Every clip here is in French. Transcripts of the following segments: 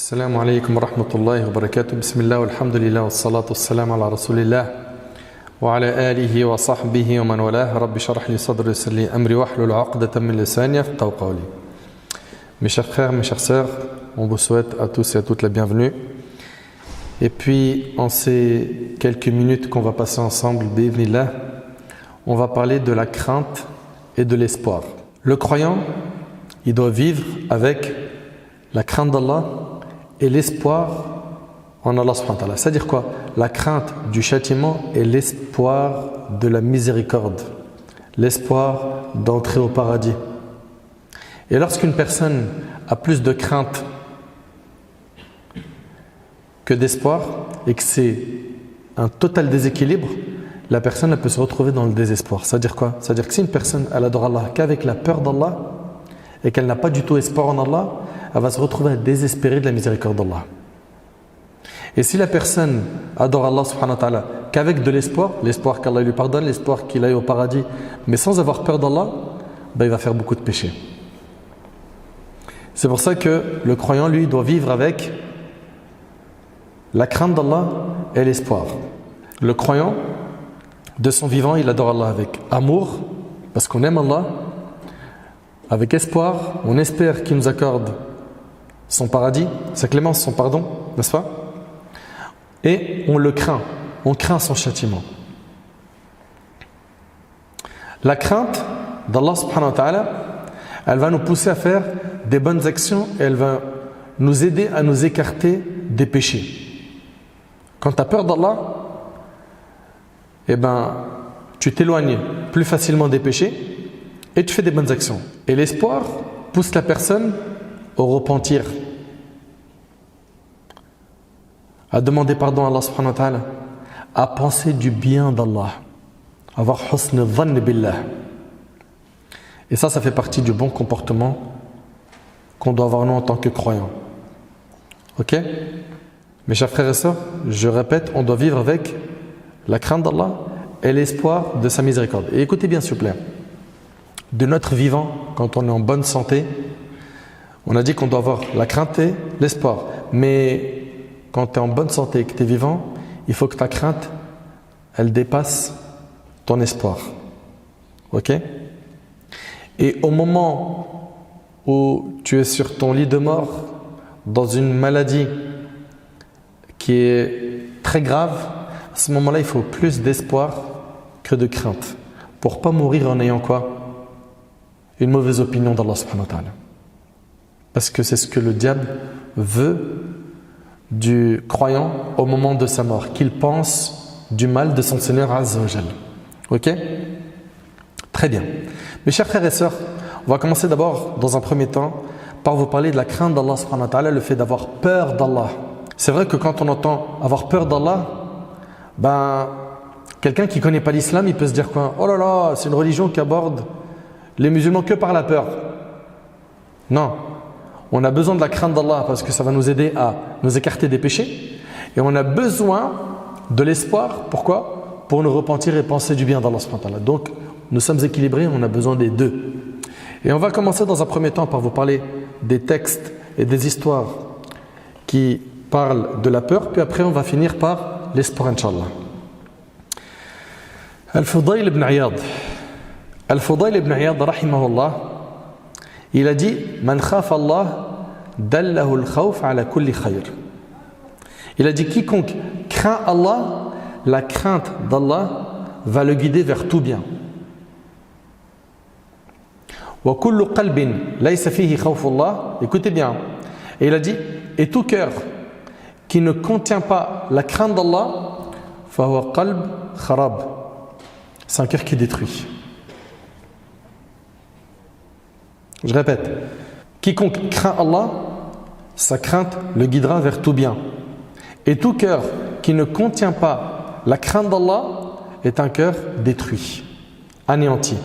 السلام عليكم ورحمة الله وبركاته. بسم الله والحمد لله والصلاة والسلام على رسول الله وعلى آله وصحبه ومن والاه. رب اشرح لي صدري ويسر لي أمري واحلل عقدة من لساني يفقهوا قولي. Mes chers frères, mes chères sœurs, on vous souhaite à tous et à toutes la bienvenue. Et puis, en ces quelques minutes qu'on va passer ensemble, bi'idhnillah, on va parler de la crainte et de l'espoir. Le croyant, il doit vivre avec la crainte d'Allah et l'espoir en Allah subhanahu wa ta'ala. C'est-à-dire quoi? La crainte du châtiment et l'espoir de la miséricorde, l'espoir d'entrer au paradis. Et lorsqu'une personne a plus de crainte que d'espoir et que c'est un total déséquilibre, la personne elle peut se retrouver dans le désespoir. C'est-à-dire quoi? C'est-à-dire que si une personne elle adore Allah qu'avec la peur d'Allah et qu'elle n'a pas du tout espoir en Allah, elle va se retrouver à désespérer de la miséricorde d'Allah. Et si la personne adore Allah subhanahu wa ta'ala qu'avec de l'espoir, l'espoir qu'Allah lui pardonne, l'espoir qu'il aille au paradis, mais sans avoir peur d'Allah, ben il va faire beaucoup de péchés. C'est pour ça que le croyant, lui, doit vivre avec la crainte d'Allah et l'espoir. Le croyant, de son vivant, il adore Allah avec amour, parce qu'on aime Allah, avec espoir, on espère qu'il nous accorde son paradis, sa clémence, son pardon, n'est-ce pas? Et on le craint, on craint son châtiment. La crainte d'Allah subhanahu wa ta'ala, elle va nous pousser à faire des bonnes actions et elle va nous aider à nous écarter des péchés. Quand tu as peur d'Allah, eh ben, tu t'éloignes plus facilement des péchés et tu fais des bonnes actions. Et l'espoir pousse la personne au repentir, à demander pardon à Allah subhanahu wa ta'ala, à penser du bien d'Allah, avoir husn dhann billah. Et ça fait partie du bon comportement qu'on doit avoir nous en tant que croyants. Ok? Mes chers frères et sœurs, je répète, on doit vivre avec la crainte d'Allah et l'espoir de sa miséricorde. Et écoutez bien s'il vous plaît, de notre vivant, quand on est en bonne santé, on a dit qu'on doit avoir la crainte et l'espoir. Mais quand tu es en bonne santé et que tu es vivant, il faut que ta crainte, elle dépasse ton espoir. Ok? Et au moment où tu es sur ton lit de mort, dans une maladie qui est très grave, à ce moment-là, il faut plus d'espoir que de crainte. Pour ne pas mourir en ayant quoi? Une mauvaise opinion d'Allah subhanahu wa ta'ala. Parce que c'est ce que le diable veut du croyant au moment de sa mort, qu'il pense du mal de son Seigneur Azza wa Jal. Ok? Très bien. Mes chers frères et sœurs, on va commencer d'abord, dans un premier temps, par vous parler de la crainte d'Allah subhanahu wa ta'ala, le fait d'avoir peur d'Allah. C'est vrai que quand on entend avoir peur d'Allah, ben, quelqu'un qui ne connaît pas l'islam, il peut se dire quoi? Oh là là, c'est une religion qui aborde les musulmans que par la peur. Non. On a besoin de la crainte d'Allah parce que ça va nous aider à nous écarter des péchés. Et on a besoin de l'espoir. Pourquoi? Pour nous repentir et penser du bien d'Allah subhanahu wa ta'ala. Donc, nous sommes équilibrés, on a besoin des deux. Et on va commencer dans un premier temps par vous parler des textes et des histoires qui parlent de la peur. Puis après, on va finir par l'espoir, Inch'Allah. Al-Fudayl ibn Iyad. Al-Fudayl ibn Iyad, rahimahullah, il a dit Man khaf Allah dallahu al-khawf ala kulli khayr. Il a dit quiconque craint Allah, la crainte d'Allah va le guider vers tout bien. Wa kullu qalbin laysa fihi khawf Allah. Écoutez bien. Et il a dit et tout cœur qui ne contient pas la crainte d'Allah, fa huwa qalb kharab. C'est un cœur qui détruit. Je répète, quiconque craint Allah, sa crainte le guidera vers tout bien. Et tout cœur qui ne contient pas la crainte d'Allah est un cœur détruit, anéanti.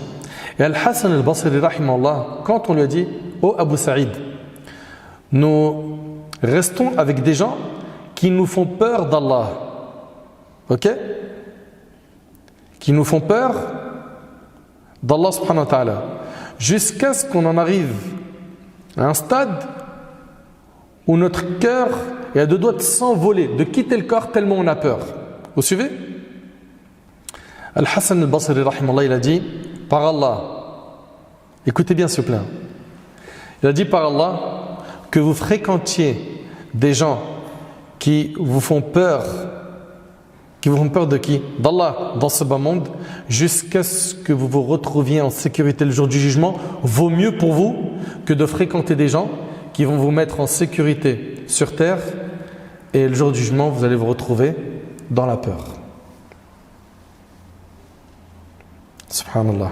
Et Al-Hassan al-Basri, rahimahullah, quand on lui a dit « Oh Abu Saïd, nous restons avec des gens qui nous font peur d'Allah. » Ok? Qui nous font peur d'Allah subhanahu wa ta'ala. Jusqu'à ce qu'on en arrive à un stade où notre cœur est à deux doigts de s'envoler, de quitter le corps tellement on a peur. Vous suivez? Al-Hassan al-Basri, rahimahullah, il a dit, par Allah, écoutez bien s'il vous plaît, il a dit par Allah, que vous fréquentiez des gens qui vous font peur de qui? D'Allah dans ce bas monde, jusqu'à ce que vous vous retrouviez en sécurité le jour du jugement, vaut mieux pour vous que de fréquenter des gens qui vont vous mettre en sécurité sur terre et le jour du jugement, vous allez vous retrouver dans la peur. Subhanallah.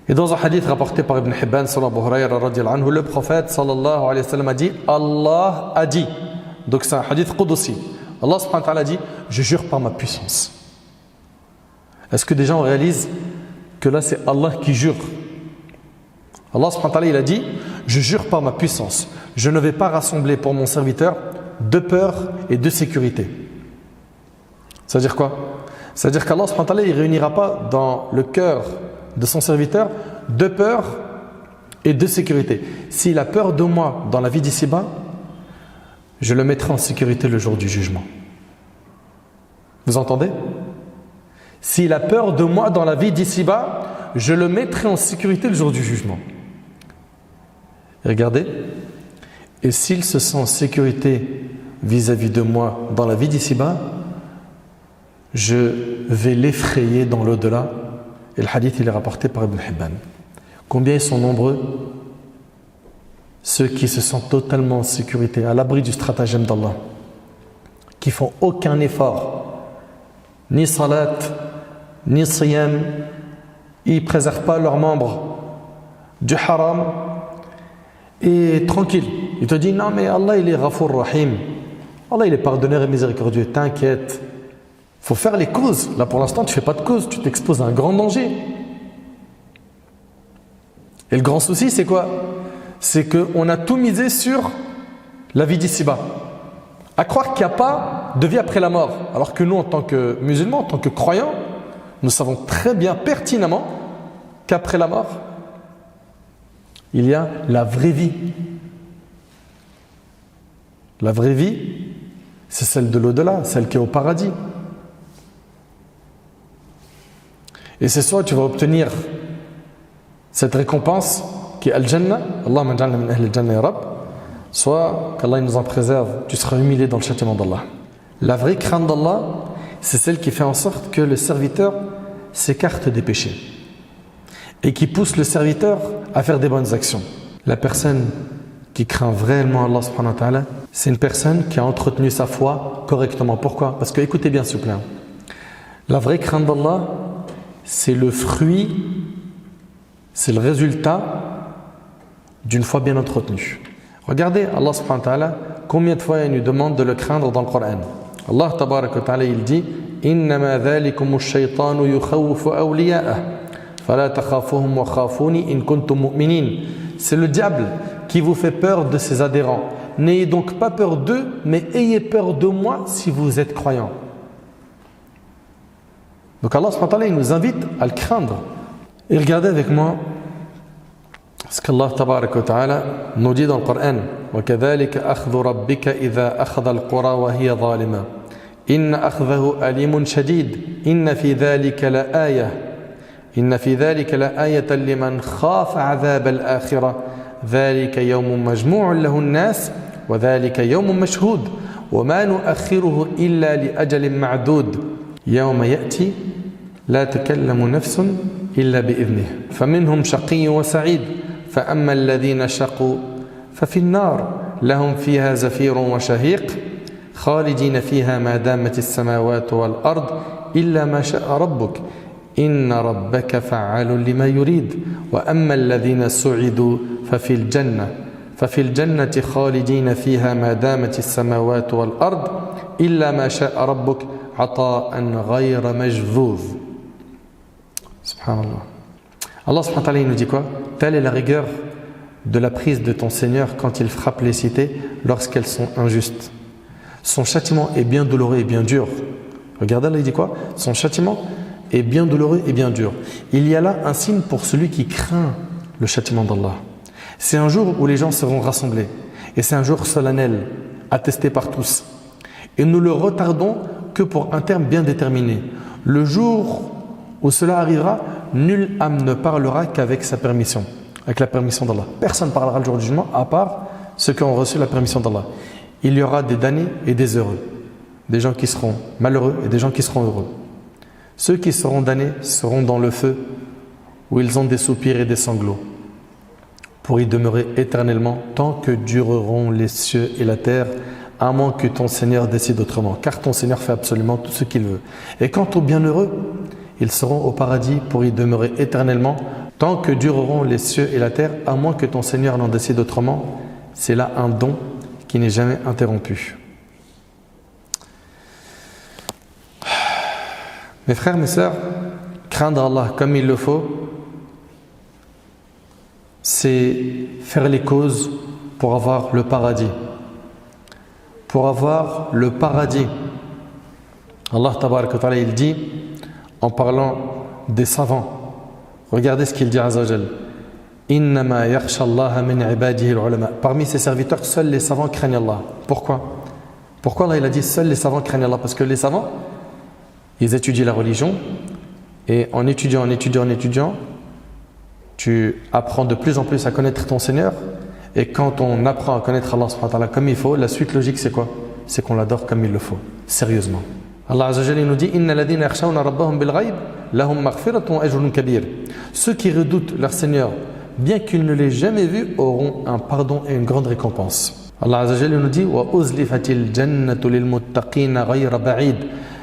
Et dans un hadith rapporté par Ibn Hibban, le prophète sallallahu alayhi wa sallam a dit, Allah a dit. Donc c'est un hadith qudsi. Allah subhanahu wa ta'ala a dit, je jure par ma puissance. Est-ce que des gens réalisent que là c'est Allah qui jure? Allah subhanahu wa ta'ala il a dit, je jure par ma puissance, je ne vais pas rassembler pour mon serviteur de peur et de sécurité. C'est-à-dire quoi? C'est-à-dire qu'Allah subhanahu wa ta'ala il ne réunira pas dans le cœur de son serviteur de peur et de sécurité. S'il a peur de moi dans la vie d'ici-bas, je le mettrai en sécurité le jour du jugement. Vous entendez? S'il a peur de moi dans la vie d'ici-bas, je le mettrai en sécurité le jour du jugement. Et regardez, et s'il se sent en sécurité vis-à-vis de moi dans la vie d'ici-bas, je vais l'effrayer dans l'au-delà. Et le hadith il est rapporté par Ibn Hibban. Combien ils sont nombreux ceux qui se sentent totalement en sécurité, à l'abri du stratagème d'Allah, qui font aucun effort, ni salat, ni siyam, ils ne préservent pas leurs membres du haram, et tranquille. Il te dit non mais Allah il est Ghafour Rahim, Allah il est pardonneur et miséricordieux, t'inquiète. Il faut faire les causes. Là pour l'instant tu ne fais pas de cause, tu t'exposes à un grand danger. Et le grand souci c'est quoi? C'est qu'on a tout misé sur la vie d'ici-bas. À croire qu'il n'y a pas de vie après la mort. Alors que nous en tant que musulmans, en tant que croyants, nous savons très bien pertinemment qu'après la mort, il y a la vraie vie. La vraie vie, c'est celle de l'au-delà, celle qui est au paradis. Et c'est soit tu vas obtenir cette récompense qui est Al-Jannah, Allahumma ja'alna min ahli al-Jannah ya Rabb, soit qu'Allah nous en préserve, tu seras humilié dans le châtiment d'Allah. La vraie crainte d'Allah, c'est celle qui fait en sorte que le serviteur s'écarte des péchés et qui pousse le serviteur à faire des bonnes actions. La personne qui craint vraiment Allah subhanahu wa ta'ala, c'est une personne qui a entretenu sa foi correctement. Pourquoi? Parce que, écoutez bien s'il vous plaît, la vraie crainte d'Allah, c'est le fruit, c'est le résultat d'une foi bien entretenue. Regardez Allah subhanahu wa ta'ala, combien de fois il nous demande de le craindre dans le Coran. Allah tabaraka wa ta'ala il dit innama dhalikum ash-shaytanu yukhawwifu awliya'ah fala takhafuhum wa khafuni in kuntum mu'minin. C'est le diable qui vous fait peur de ses adhérents. N'ayez donc pas peur d'eux, mais ayez peur de moi si vous êtes croyants. Donc Allah subhanahu wa ta'ala il nous invite à le craindre. Et regardez avec moi ce qu'Allah tabaraka wa ta'ala nous dit dans le Coran. وَكَذَلِكَ أَخْذُ رَبِّكَ إِذَا أَخَذَ الْقُرَى وَهِيَ ظَالِمَةٌ إِنَّ أَخْذَهُ أَلِيمٌ شَدِيدٌ إِنَّ فِي ذَلِكَ لَآيَةً لِمَنْ خَافَ عَذَابَ الْآخِرَةِ ذَلِكَ يَوْمٌ مَجْمُوعٌ لَهُ النَّاسُ وَذَلِكَ يَوْمٌ مَشْهُودٌ وَمَا نُؤَخِّرُهُ إِلَّا لِأَجَلٍ مَعْدُودٍ يَوْمَ يَأْتِي لَا تَكَلَّمُ نَفْسٌ إِلَّا بِإِذْنِهِ فَمِنْهُمْ شَقِيٌّ وَسَعِيدٌ فأما الذين شقوا ففي النار لهم فيها زفير وشهيق خالدين فيها ما دامت السماوات والأرض إلا ما شاء ربك إن ربك فعال لما يريد وأما الذين سعدوا ففي الجنة خالدين فيها ما دامت السماوات والأرض إلا ما شاء ربك عطاء غير مجذوذ. سبحان الله. Allah subhanahu wa ta'ala il nous dit quoi? Telle est la rigueur de la prise de ton Seigneur quand il frappe les cités lorsqu'elles sont injustes. Son châtiment est bien douloureux et bien dur. Regardez là il dit quoi? Son châtiment est bien douloureux et bien dur. Il y a là un signe pour celui qui craint le châtiment d'Allah. C'est un jour où les gens seront rassemblés. Et c'est un jour solennel, attesté par tous. Et nous le retardons que pour un terme bien déterminé. Le jour où cela arrivera, nulle âme ne parlera qu'avec sa permission, avec la permission d'Allah. Personne ne parlera le jour du jugement à part ceux qui ont reçu la permission d'Allah. Il y aura des damnés et des heureux, des gens qui seront malheureux et des gens qui seront heureux. Ceux qui seront damnés seront dans le feu où ils ont des soupirs et des sanglots pour y demeurer éternellement tant que dureront les cieux et la terre, à moins que ton Seigneur décide autrement, car ton Seigneur fait absolument tout ce qu'il veut. Et quant aux bienheureux, ils seront au paradis pour y demeurer éternellement tant que dureront les cieux et la terre, à moins que ton Seigneur n'en décide autrement. C'est là un don qui n'est jamais interrompu. Mes frères, mes sœurs, craindre Allah comme il le faut, c'est faire les causes pour avoir le paradis. Pour avoir le paradis. Allah tabaraka wa ta'ala, il dit, en parlant des savants, regardez ce qu'il dit Azza wa Jal. Innama yakhsha Allah min ibadihi al-ulama. Parmi ses serviteurs, seuls les savants craignent Allah. Pourquoi Allah il a dit seuls les savants craignent Allah? Parce que les savants, ils étudient la religion et en étudiant, tu apprends de plus en plus à connaître ton Seigneur. Et quand on apprend à connaître Allah subhanahu wa ta'ala comme il faut, la suite logique c'est quoi? C'est qu'on l'adore comme il le faut, sérieusement. Allah Azza wa Jalla nous dit Inna ladhina yakhshawna rabbahum bil ghaib lahum maghfiratun wa ajrun kabir. Ceux qui redoutent leur Seigneur, bien qu'ils ne l'aient jamais vu, auront un pardon et une grande récompense. Allah Azza wa Jalla nous dit Wa uzlifatil jannatu lil muttaqina ghayra ba'id.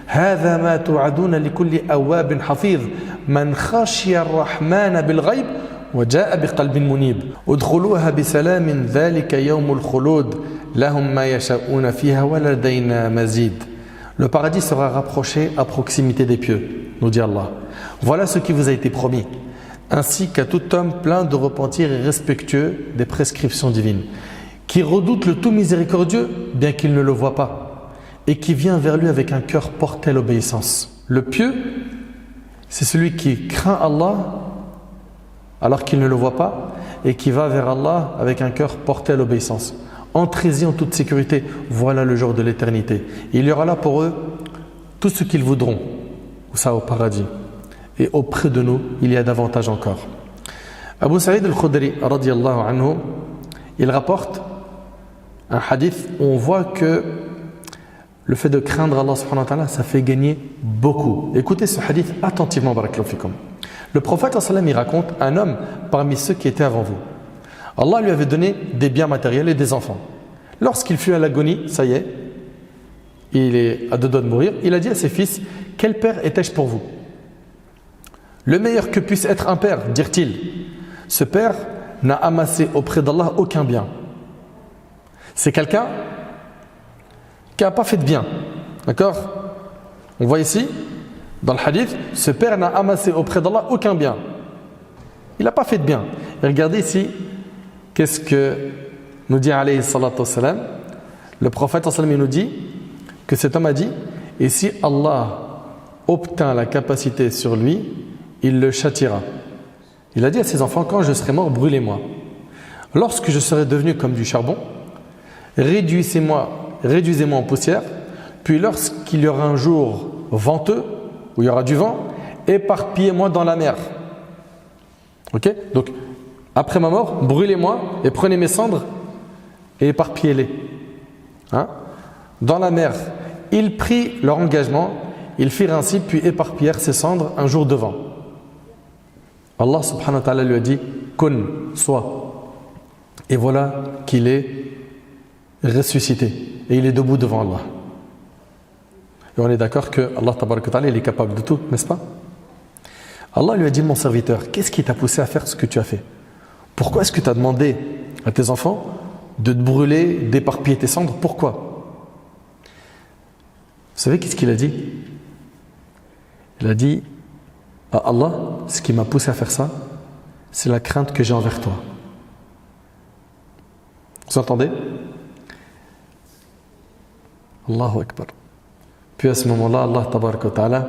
هذا ما توعدون لكل أواب حفيظ من خشي الرحمن بالغيب وجاء بقلب منيب ادخلوها بسلام ذلك يوم الخلود لهم ما يشاءون فيها ولدينا مزيد. Le paradis sera rapproché à proximité des pieux, nous dit Allah. Voilà ce qui vous a été promis, ainsi qu'à tout homme plein de repentir et respectueux des prescriptions divines, qui redoute le tout miséricordieux, bien qu'il ne le voie pas, et qui vient vers lui avec un cœur porté à l'obéissance. Le pieux, c'est celui qui craint Allah alors qu'il ne le voit pas et qui va vers Allah avec un cœur porté à l'obéissance. Entrez-y en toute sécurité, voilà le jour de l'éternité. Il y aura là pour eux tout ce qu'ils voudront, ça au paradis. Et auprès de nous, il y a davantage encore. Abu Sa'id al-Khudri, radiyallahu anhu, il rapporte un hadith où on voit que le fait de craindre Allah subhanahu wa ta'ala, ça fait gagner beaucoup. Écoutez ce hadith attentivement, barakallahu fikum. Le prophète sallam, il raconte un homme parmi ceux qui étaient avant vous. Allah lui avait donné des biens matériels et des enfants. Lorsqu'il fut à l'agonie, ça y est, il est à deux doigts de mourir, il a dit à ses fils, quel père étais-je pour vous? Le meilleur que puisse être un père, dirent-ils. Ce père n'a amassé auprès d'Allah aucun bien. C'est quelqu'un qui n'a pas fait de bien. D'accord? On voit ici, dans le hadith, ce père n'a amassé auprès d'Allah aucun bien. Il n'a pas fait de bien. Et regardez ici, qu'est-ce que nous dit alayhi salatu wassalam. Le prophète sallam nous dit que cet homme a dit, et si Allah obtint la capacité sur lui, il le châtiera. Il a dit à ses enfants, quand je serai mort, brûlez-moi. Lorsque je serai devenu comme du charbon, réduisez-moi en poussière, puis lorsqu'il y aura un jour venteux, où il y aura du vent, éparpillez-moi dans la mer. Ok? Donc, après ma mort, brûlez-moi et prenez mes cendres et éparpillez-les. Hein? Dans la mer, ils prirent leur engagement, ils firent ainsi, puis éparpillèrent ces cendres un jour de vent. Allah subhanahu wa ta'ala lui a dit, kun, sois. Et voilà qu'il est ressuscité et il est debout devant Allah. Et on est d'accord que Allah tabaraka wa ta'ala, il est capable de tout, n'est-ce pas? Allah lui a dit, mon serviteur, qu'est-ce qui t'a poussé à faire ce que tu as fait? Pourquoi est-ce que tu as demandé à tes enfants de te brûler, d'éparpiller tes cendres? Pourquoi? Vous savez qu'est-ce qu'il a dit? Il a dit à Allah, ce qui m'a poussé à faire ça, c'est la crainte que j'ai envers toi. Vous entendez? Allahu Akbar. Puis à ce moment-là, Allah tabaraka wa ta'ala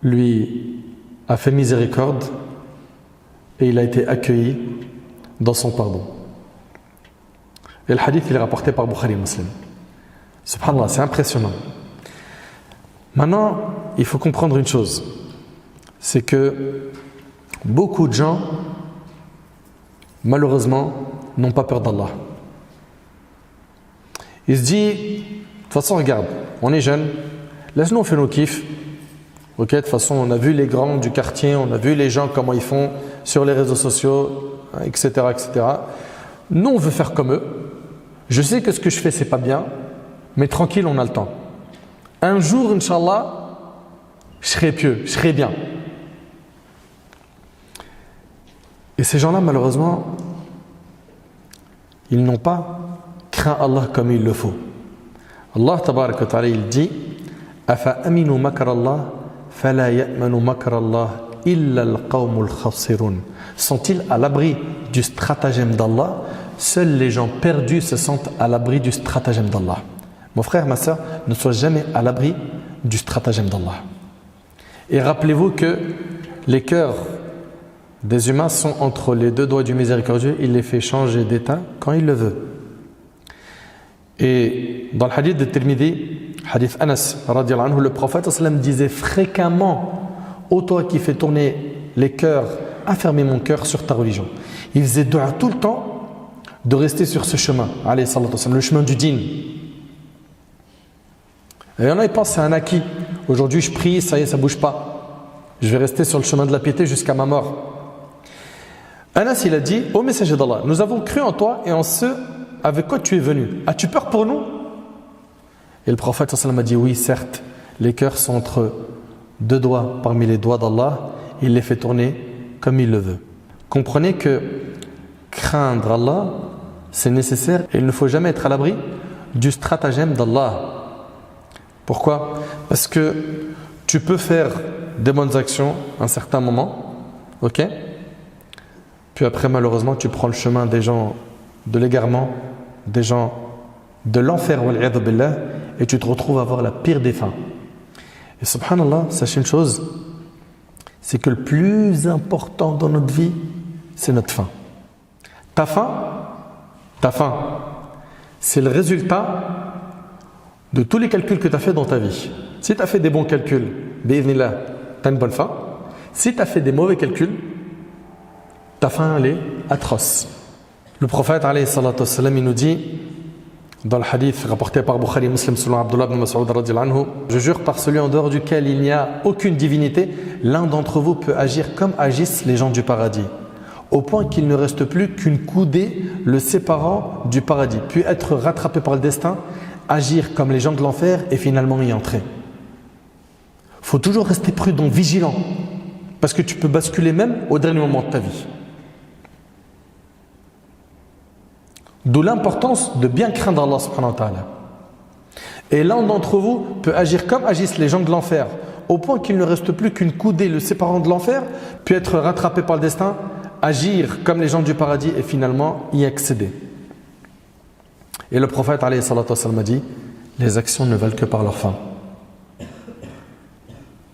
lui a fait miséricorde et il a été accueilli dans son pardon. Et le hadith il est rapporté par Bukhari Muslim. Subhanallah, c'est impressionnant. Maintenant, il faut comprendre une chose, c'est que beaucoup de gens, malheureusement, n'ont pas peur d'Allah. Il se dit, de toute façon, regarde, on est jeunes, laisse-nous on fait nos kiffs. Ok, de toute façon, on a vu les grands du quartier, on a vu les gens comment ils font sur les réseaux sociaux, etc., etc. Nous, on veut faire comme eux. Je sais que ce que je fais, c'est pas bien, mais tranquille, on a le temps. Un jour, Inch'Allah, je serai pieux, je serai bien. Et ces gens-là, malheureusement, ils n'ont pas craint Allah comme il le faut. Allah, tabarak wa ta'ala, il dit Afa aminu makar Allah, fala ya'manu makar Allah, illa al-qawmul khasirun. Sont-ils à l'abri du stratagème d'Allah? Seuls les gens perdus se sentent à l'abri du stratagème d'Allah. Mon frère, ma soeur, ne sois jamais à l'abri du stratagème d'Allah. Et rappelez-vous que les cœurs des humains sont entre les deux doigts du miséricordieux, il les fait changer d'état quand il le veut. Et dans le hadith de Tirmidhi, hadith Anas, radiallahu anhu, le prophète sallam disait fréquemment: ô toi qui fais tourner les cœurs, affermis mon cœur sur ta religion. Il faisait dua tout le temps de rester sur ce chemin, alayhi salatu wasallam, le chemin du dîn. Et il y en a, ils pensent c'est un acquis. Aujourd'hui, je prie, ça y est, ça ne bouge pas. Je vais rester sur le chemin de la piété jusqu'à ma mort. Anas, il a dit: ô messager d'Allah, nous avons cru en toi et en ceux avec quoi tu es venu. As-tu peur pour nous? Et le prophète sallam a dit: oui, certes, les cœurs sont entre deux doigts parmi les doigts d'Allah. Il les fait tourner comme il le veut. Comprenez que craindre Allah, c'est nécessaire et il ne faut jamais être à l'abri du stratagème d'Allah. Pourquoi? Parce que tu peux faire des bonnes actions à un certain moment, ok? Puis après, malheureusement, tu prends le chemin des gens de l'égarement, des gens de l'enfer, wal'iyadhu billah, et tu te retrouves à avoir la pire des fins. Et subhanallah, sachez une chose, c'est que le plus important dans notre vie, c'est notre fin. Ta fin, c'est le résultat de tous les calculs que tu as fait dans ta vie. Si tu as fait des bons calculs, bi'idhnillah, tu as une bonne fin. Si tu as fait des mauvais calculs, ta fin elle est atroce. Le prophète alayhi salatu wassalam, il nous dit dans le hadith rapporté par Bukhari Muslim selon Abdullah ibn Mas'ud radhiyallahu anhu: je jure par celui en dehors duquel il n'y a aucune divinité, l'un d'entre vous peut agir comme agissent les gens du paradis, au point qu'il ne reste plus qu'une coudée le séparant du paradis, puis être rattrapé par le destin, agir comme les gens de l'enfer et finalement y entrer. Il faut toujours rester prudent, vigilant, parce que tu peux basculer même au dernier moment de ta vie. D'où l'importance de bien craindre Allah subhanahu wa ta'ala. Et l'un d'entre vous peut agir comme agissent les gens de l'enfer, au point qu'il ne reste plus qu'une coudée le séparant de l'enfer, puis être rattrapé par le destin, agir comme les gens du paradis et finalement y accéder. Et le prophète alayhi salatu wassalam a dit: les actions ne valent que par leur fin.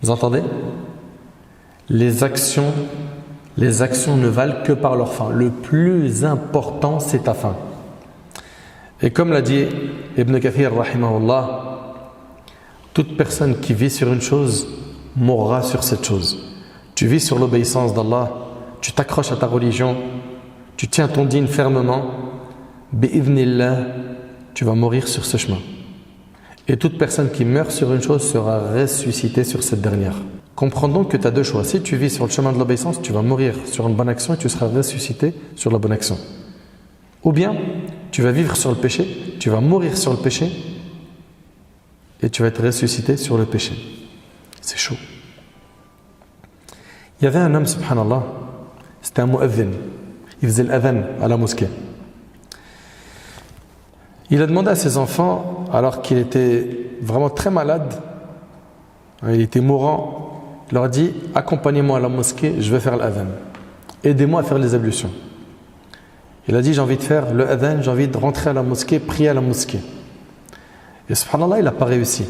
Vous entendez? Les actions ne valent que par leur fin. Le plus important, c'est ta fin. Et comme l'a dit Ibn Kathir rahimahullah, toute personne qui vit sur une chose mourra sur cette chose. Tu vis sur l'obéissance d'Allah, tu t'accroches à ta religion, tu tiens ton dîn fermement, bi'idhnillah, tu vas mourir sur ce chemin. Et toute personne qui meurt sur une chose sera ressuscitée sur cette dernière. Comprends donc que tu as deux choix. Si tu vis sur le chemin de l'obéissance, tu vas mourir sur une bonne action et tu seras ressuscité sur la bonne action. Ou bien, tu vas vivre sur le péché, tu vas mourir sur le péché et tu vas être ressuscité sur le péché. C'est chaud. Il y avait un homme, subhanallah, c'était un mu'adhin. Il faisait l'adhan à la mosquée. Il a demandé à ses enfants, alors qu'il était vraiment très malade, il était mourant, il leur a dit: accompagnez-moi à la mosquée, je vais faire l'adhan. Aidez-moi à faire les ablutions. Il a dit: j'ai envie de faire le adhan, j'ai envie de rentrer à la mosquée, prier à la mosquée. Et subhanallah, il n'a pas réussi.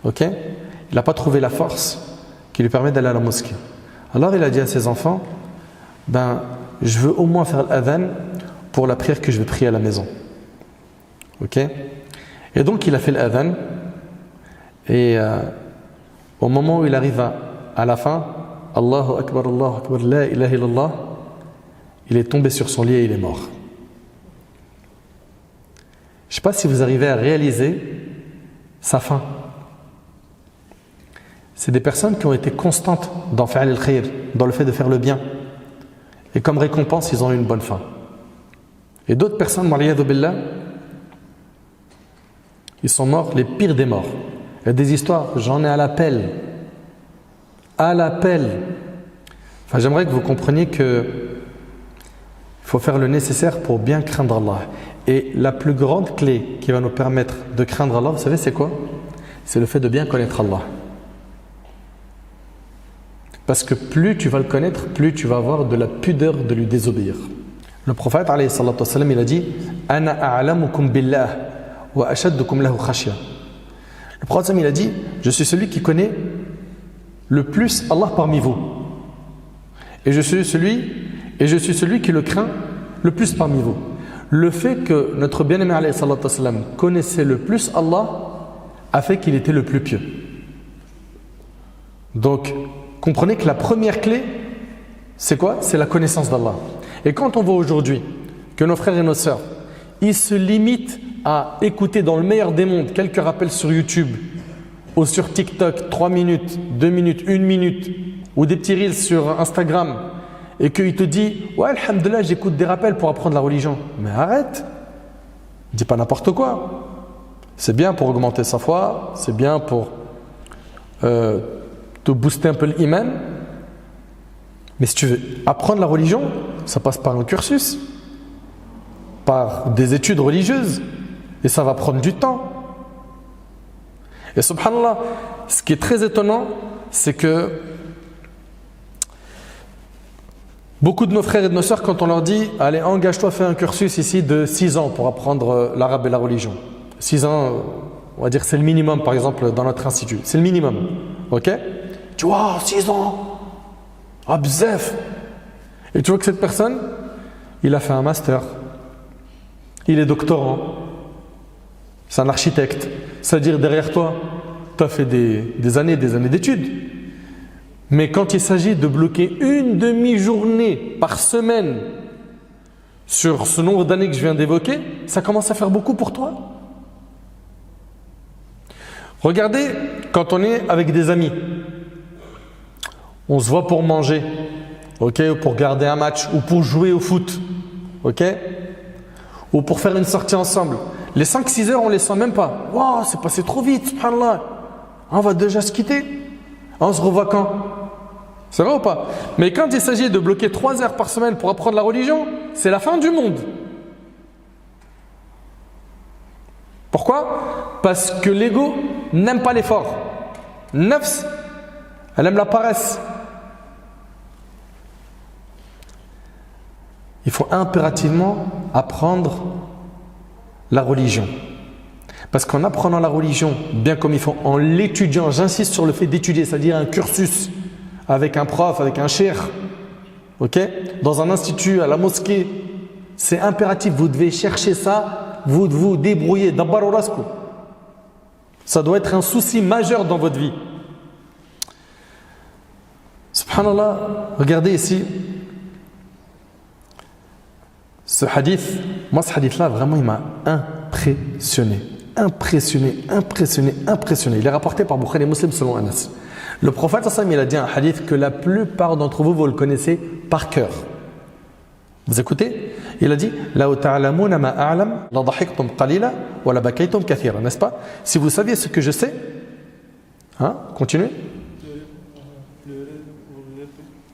Ok? Il n'a pas trouvé la force qui lui permet d'aller à la mosquée. Alors il a dit à ses enfants: ben, je veux au moins faire l'adhan pour la prière que je vais prier à la maison. Ok? Et donc il a fait l'adhan et au moment où il arrive à la fin, Allahu Akbar, la ilaha illallah, il est tombé sur son lit et il est mort. Je ne sais pas si vous arrivez à réaliser sa fin. C'est des personnes qui ont été constantes dans fi'al al-khayr, dans le fait de faire le bien. Et comme récompense, ils ont eu une bonne fin. Et d'autres personnes, ma'aliyadhu billah, ils sont morts les pires des morts. Il y a des histoires, j'en ai à l'appel. À l'appel. Enfin, j'aimerais que vous compreniez que il faut faire le nécessaire pour bien craindre Allah. Et la plus grande clé qui va nous permettre de craindre Allah, vous savez c'est quoi? C'est le fait de bien connaître Allah. Parce que plus tu vas le connaître, plus tu vas avoir de la pudeur de lui désobéir. Le prophète, alayhi salatu wassalam, il a dit « Ana a'lamukum billah wa ashaddukum lahu khashya » Le prophète, il a dit « Je suis celui qui connaît le plus Allah parmi vous. Et je suis celui qui le craint le plus parmi vous. » Le fait que notre bien-aimé alayhi salatu wassalam connaissait le plus Allah a fait qu'il était le plus pieux. Donc, comprenez que la première clé, c'est quoi? C'est la connaissance d'Allah. Et quand on voit aujourd'hui que nos frères et nos sœurs, ils se limitent à écouter dans le meilleur des mondes quelques rappels sur YouTube ou sur TikTok, 3 minutes, 2 minutes, 1 minute, ou des petits reels sur Instagram, et qu'il te dit « Ouais, alhamdoulilah, j'écoute des rappels pour apprendre la religion. » Mais arrête! Dis pas n'importe quoi. C'est bien pour augmenter sa foi, c'est bien pour te booster un peu l'iman. Mais si tu veux apprendre la religion, ça passe par un cursus, par des études religieuses, et ça va prendre du temps. Et subhanallah, ce qui est très étonnant, c'est que beaucoup de nos frères et de nos sœurs, quand on leur dit « Allez, engage-toi, fais un cursus ici de 6 ans pour apprendre l'arabe et la religion. » 6 ans, on va dire c'est le minimum, par exemple, dans notre institut. C'est le minimum. Ok? Tu vois, 6 ans. Ah, bzef. Et tu vois que cette personne, il a fait un master. Il est doctorant. C'est un architecte. C'est-à-dire, derrière toi, tu as fait des années d'études. Mais quand il s'agit de bloquer une demi-journée par semaine sur ce nombre d'années que je viens d'évoquer, ça commence à faire beaucoup pour toi. Regardez, quand on est avec des amis, on se voit pour manger, ok, ou pour regarder un match, ou pour jouer au foot, ok, ou pour faire une sortie ensemble. Les 5-6 heures, on les sent même pas. Waouh, c'est passé trop vite, subhanallah. On va déjà se quitter. On se revoit quand? C'est vrai ou pas? Mais quand il s'agit de bloquer 3 heures par semaine pour apprendre la religion, c'est la fin du monde. Pourquoi? Parce que l'ego n'aime pas l'effort. Nafs, elle aime la paresse. Il faut impérativement apprendre la religion. Parce qu'en apprenant la religion, bien comme il faut, en l'étudiant, j'insiste sur le fait d'étudier, c'est-à-dire un cursus avec un prof, avec un cheikh, ok, dans un institut, à la mosquée, c'est impératif, vous devez chercher ça, vous débrouiller, d'abbarorasco. Ça doit être un souci majeur dans votre vie. Subhanallah, regardez ici, ce hadith, moi ce hadith-là, vraiment, il m'a impressionné. Il est rapporté par Bukhari et Muslim selon Anas. Le prophète il a dit un hadith que la plupart d'entre vous, vous le connaissez par cœur. Vous écoutez? Il a dit La ta'lamuna ma a'lam la dhahiktum qalila wa la bakaytum kathira, n'est-ce pas? Si vous saviez ce que je sais, hein, continuez.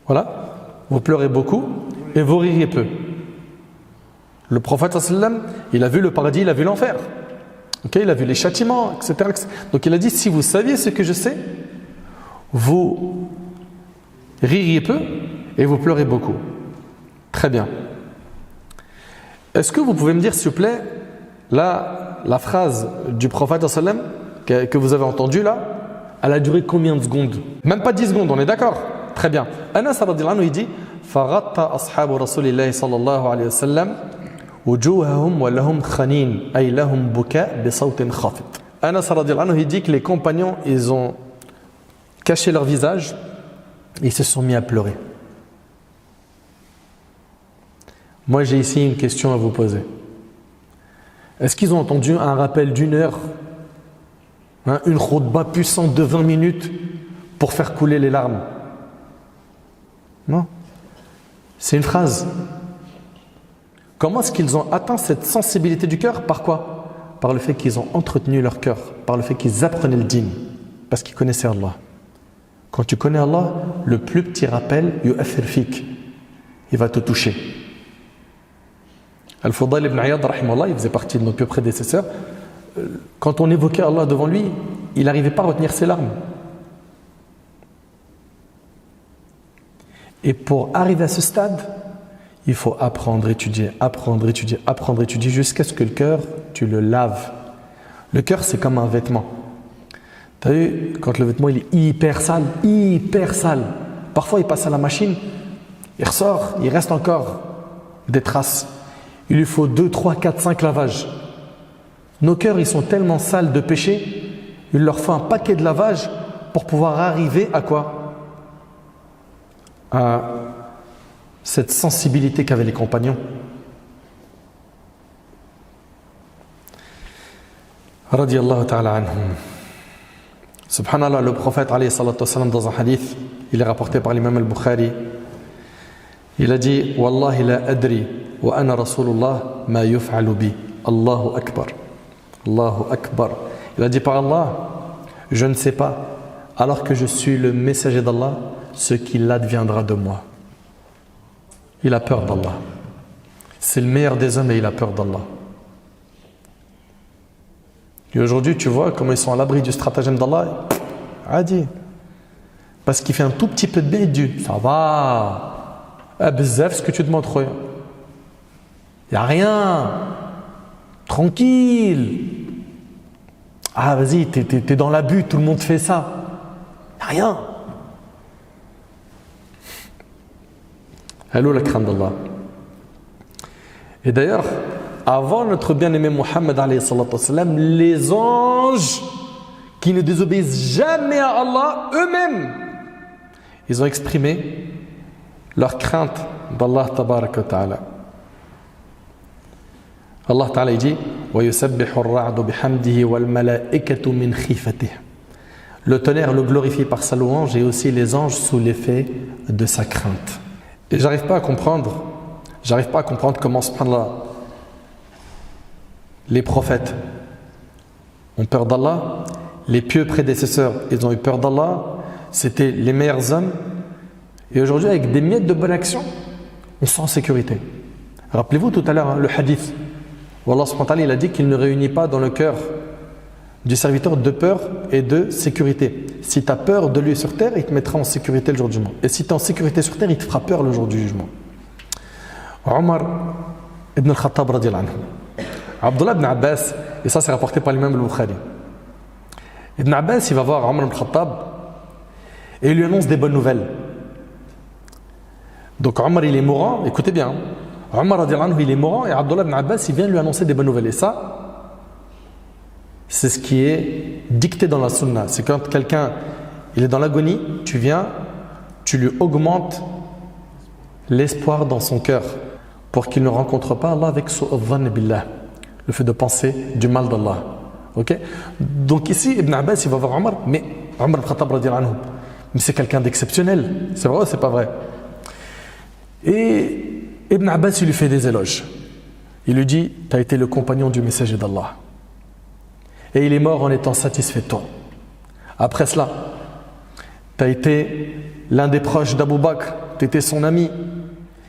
Voilà, vous pleurez beaucoup et vous ririez peu. Le prophète il a vu le paradis, il a vu l'enfer. Okay, il a vu les châtiments, etc. Donc il a dit, si vous saviez ce que je sais, vous ririez peu et vous pleurez beaucoup. Très bien. Est-ce que vous pouvez me dire, s'il vous plaît, là, la phrase du prophète que vous avez entendue là, elle a duré combien de secondes? Même pas 10 secondes, on est d'accord? Très bien. Anas radhiyallahu anhu, il dit فغطى أصحاب رسول الله صلى الله عليه وسلم وجوههم ولهم خنين أي لهم بكاء بصوت خافت. Anas radiallahu anhu, il dit que les compagnons, ils ont caché leur visage et ils se sont mis à pleurer. Moi, j'ai ici une question à vous poser. Est-ce qu'ils ont entendu un rappel d'une heure, une khutba puissante de 20 minutes pour faire couler les larmes? Non. C'est une phrase. Comment est-ce qu'ils ont atteint cette sensibilité du cœur? Par quoi? Par le fait qu'ils ont entretenu leur cœur, par le fait qu'ils apprenaient le dîn, parce qu'ils connaissaient Allah. Quand tu connais Allah, le plus petit rappel, yu'athir fik, il va te toucher. Al-Fudayl ibn Iyad, rahimahullah, il faisait partie de nos plus prédécesseurs. Quand on évoquait Allah devant lui, il n'arrivait pas à retenir ses larmes. Et pour arriver à ce stade, il faut apprendre, étudier, jusqu'à ce que le cœur, tu le laves. Le cœur, c'est comme un vêtement. Tu as vu, quand le vêtement il est hyper sale, parfois il passe à la machine, il ressort, il reste encore des traces. Il lui faut 2, 3, 4, 5 lavages. Nos cœurs, ils sont tellement sales de péché, il leur faut un paquet de lavages pour pouvoir arriver à quoi? À cette sensibilité qu'avaient les compagnons. Radiyallahu ta'ala anhum. Subhanallah, le prophète alayhi salatu wassalam, dans un hadith, il est rapporté par l'imam al-Bukhari, il a dit Wallahi la adri wa ana rasulullah ma yuf'alu bi. Allahu akbar. Allahu akbar. Il a dit par Allah, je ne sais pas, alors que je suis le messager d'Allah, ce qu'il adviendra de moi. Il a peur d'Allah. C'est le meilleur des hommes et il a peur d'Allah. Et aujourd'hui, tu vois comment ils sont à l'abri du stratagème d'Allah. Adi. Parce qu'il fait un tout petit peu de bien, il dit ça va. Bzaf, ce que tu demandes, il n'y a rien. Tranquille. Ah, vas-y, t'es dans l'abus, tout le monde fait ça. Il n'y a rien. Allô, la crainte d'Allah. Et d'ailleurs, avant notre bien-aimé Muhammad alayhi salatu wassalam, les anges qui ne désobéissent jamais à Allah, eux-mêmes, ils ont exprimé leur crainte d'Allah tabaraka wa ta'ala. Allah ta'ala dit وَيُسَبِّحُ الرَّعْدُ بِحَمْدِهِ وَالْمَلَائِكَةُ مِنْ خِيفَتِهِ. Le tonnerre le glorifie par sa louange et aussi les anges sous l'effet de sa crainte. Et j'arrive pas à comprendre comment, subhanallah, les prophètes ont peur d'Allah, les pieux prédécesseurs, ils ont eu peur d'Allah, c'était les meilleurs hommes, et aujourd'hui, avec des miettes de bonne action, on sent en sécurité. Rappelez-vous tout à l'heure, le hadith, où Allah subhanahu wa ta'ala, il a dit qu'il ne réunit pas dans le cœur du serviteur de peur et de sécurité. Si tu as peur de lui sur terre, il te mettra en sécurité le jour du jugement. Et si tu es en sécurité sur terre, il te fera peur le jour du jugement. Omar ibn al-Khattab radiyallahu anhu. Abdullah ibn Abbas, et ça c'est rapporté par l'imam al-Bukhari. Ibn Abbas, il va voir Omar ibn al-Khattab et il lui annonce des bonnes nouvelles. Donc Omar, il est mourant, écoutez bien. Omar radiyallahu anhu, il est mourant et Abdullah ibn Abbas, il vient lui annoncer des bonnes nouvelles. Et ça, c'est ce qui est dicté dans la sunna. C'est quand quelqu'un il est dans l'agonie, tu viens, tu lui augmentes l'espoir dans son cœur pour qu'il ne rencontre pas Allah avec su'adh-dhann billah, le fait de penser du mal d'Allah. Ok? Donc ici, Ibn Abbas, il va voir Omar, mais Omar ibn Khattab radiyallahu anhu, mais c'est quelqu'un d'exceptionnel. C'est vrai ou c'est pas vrai? Et Ibn Abbas, il lui fait des éloges. Il lui dit, tu as été le compagnon du messager d'Allah. Et il est mort en étant satisfait de toi. Après cela, tu as été l'un des proches d'Abu Bakr, tu étais son ami.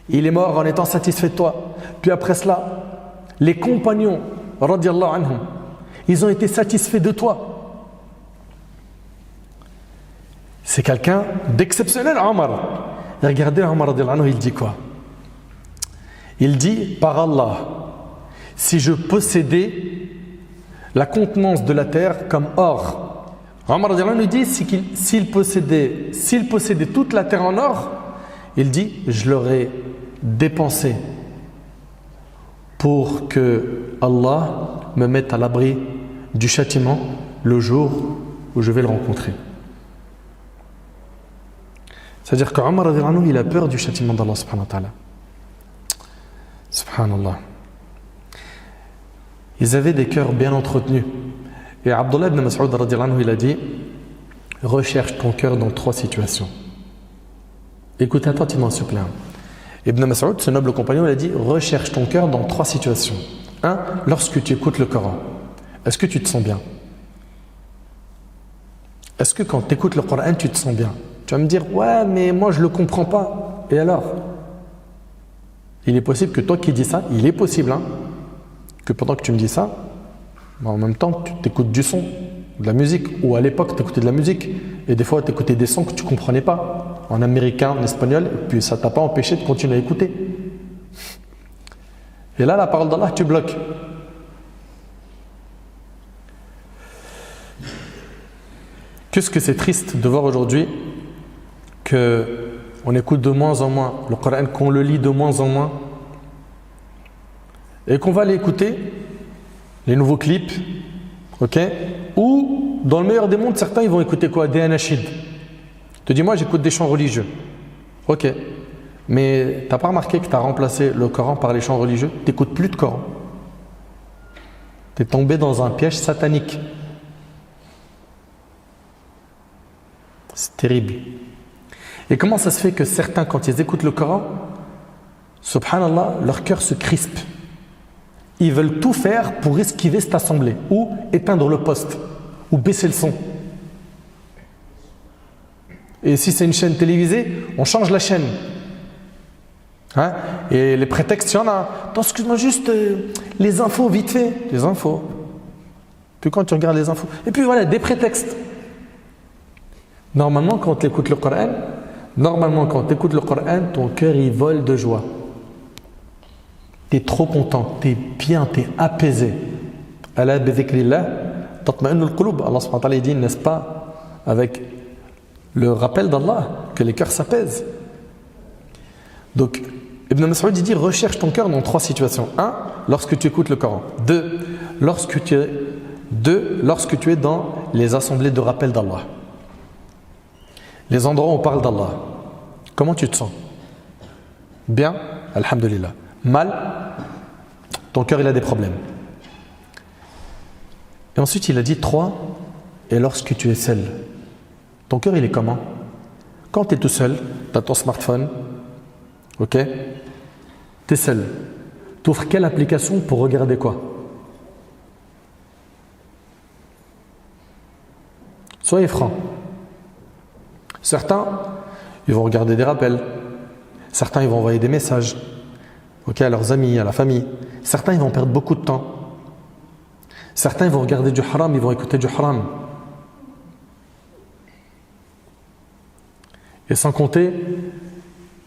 Il est mort en étant satisfait de toi. Puis après cela, les compagnons, radiyallahu anhum, ils ont été satisfaits de toi. C'est quelqu'un d'exceptionnel, Omar. Et regardez, Omar radiyallahu anhu, il dit quoi? Il dit, par Allah, si je possédais la contenance de la terre comme or. Omar radiyallahu anhu dit s'il possédait toute la terre en or, il dit, je l'aurais dépensé pour que Allah me mette à l'abri du châtiment le jour où je vais le rencontrer. C'est-à-dire qu'Omar il a peur du châtiment d'Allah subhanahu wa ta'ala. Subhanallah. Ils avaient des cœurs bien entretenus. Et Abdullah ibn Mas'ud il a dit, recherche ton cœur dans 3 situations. Écoute attentivement s'il vous plaît. Ibn Mas'ud, ce noble compagnon, il a dit, recherche ton cœur dans 3 situations. 1. Lorsque tu écoutes le Coran, est-ce que tu te sens bien? Est-ce que quand tu écoutes le Coran, tu te sens bien? Tu vas me dire, ouais, mais moi je ne le comprends pas. Et alors? Il est possible que toi qui dis ça, il est possible que pendant que tu me dis ça, en même temps tu t'écoutes du son, de la musique, ou à l'époque tu écoutais de la musique, et des fois tu écoutais des sons que tu ne comprenais pas, en américain, en espagnol, et puis ça ne t'a pas empêché de continuer à écouter. Et là, la parole d'Allah, tu bloques. Qu'est-ce que c'est triste de voir aujourd'hui qu'on écoute de moins en moins le Coran, qu'on le lit de moins en moins, et qu'on va aller écouter les nouveaux clips, ok? Ou dans le meilleur des mondes, certains ils vont écouter quoi? Des anachid. Tu te dis, moi j'écoute des chants religieux, ok? Mais t'as pas remarqué que tu as remplacé le Coran par les chants religieux? Tu n'écoutes plus de Coran. Tu es tombé dans un piège satanique. C'est terrible. Et comment ça se fait que certains, quand ils écoutent le Coran, subhanallah, leur cœur se crispe. Ils veulent tout faire pour esquiver cette assemblée, ou éteindre le poste, ou baisser le son. Et si c'est une chaîne télévisée, on change la chaîne. Et les prétextes, il y en a. Attends, excuse-moi juste, les infos, vite fait. Les infos. Puis quand tu regardes les infos. Et puis voilà, des prétextes. Normalement, quand tu écoutes le Coran, ton cœur il vole de joie. Tu es trop content, tu es bien, tu es apaisé. Ala bi dhikrillah tatma'innul qulub. Allah subhanahu wa ta'ala dit, n'est-ce pas, avec le rappel d'Allah, que les cœurs s'apaisent. Donc, Ibn Mas'ud dit, recherche ton cœur dans 3 situations. 1. Lorsque tu écoutes le Coran. 2. Lorsque tu es dans les assemblées de rappel d'Allah. Les endroits où on parle d'Allah. Comment tu te sens? Bien? Alhamdulillah. Mal? Ton cœur il a des problèmes. Et ensuite il a dit 3. Et lorsque tu es seul, ton cœur il est comment? Quand tu es tout seul, tu as ton smartphone, ok? Tu es seul. Tu ouvres quelle application pour regarder quoi? Soyez francs. Certains, ils vont regarder des rappels. Certains, ils vont envoyer des messages, ok, à leurs amis, à la famille. Certains, ils vont perdre beaucoup de temps. Certains, ils vont regarder du haram, ils vont écouter du haram. Et sans compter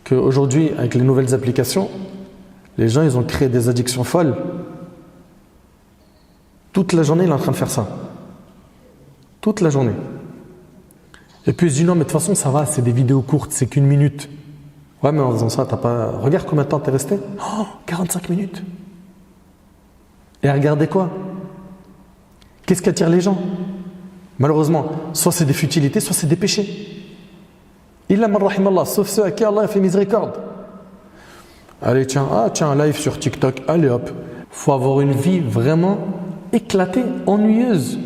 qu'aujourd'hui, avec les nouvelles applications, les gens, ils ont créé des addictions folles. Toute la journée, il est en train de faire ça. Toute la journée. Et puis, il se dit, non, mais de toute façon, ça va, c'est des vidéos courtes, c'est qu'1 minute. Ouais, mais en faisant ça, t'as pas... Regarde combien de temps t'es resté. Oh, 45 minutes. Et à regarder quoi? Qu'est-ce qui attire les gens? Malheureusement, soit c'est des futilités, soit c'est des péchés. Illa man rahimallah, sauf ceux à qui Allah a fait miséricorde. Allez, tiens, un live sur TikTok, allez hop. Faut avoir une vie vraiment éclatée, ennuyeuse.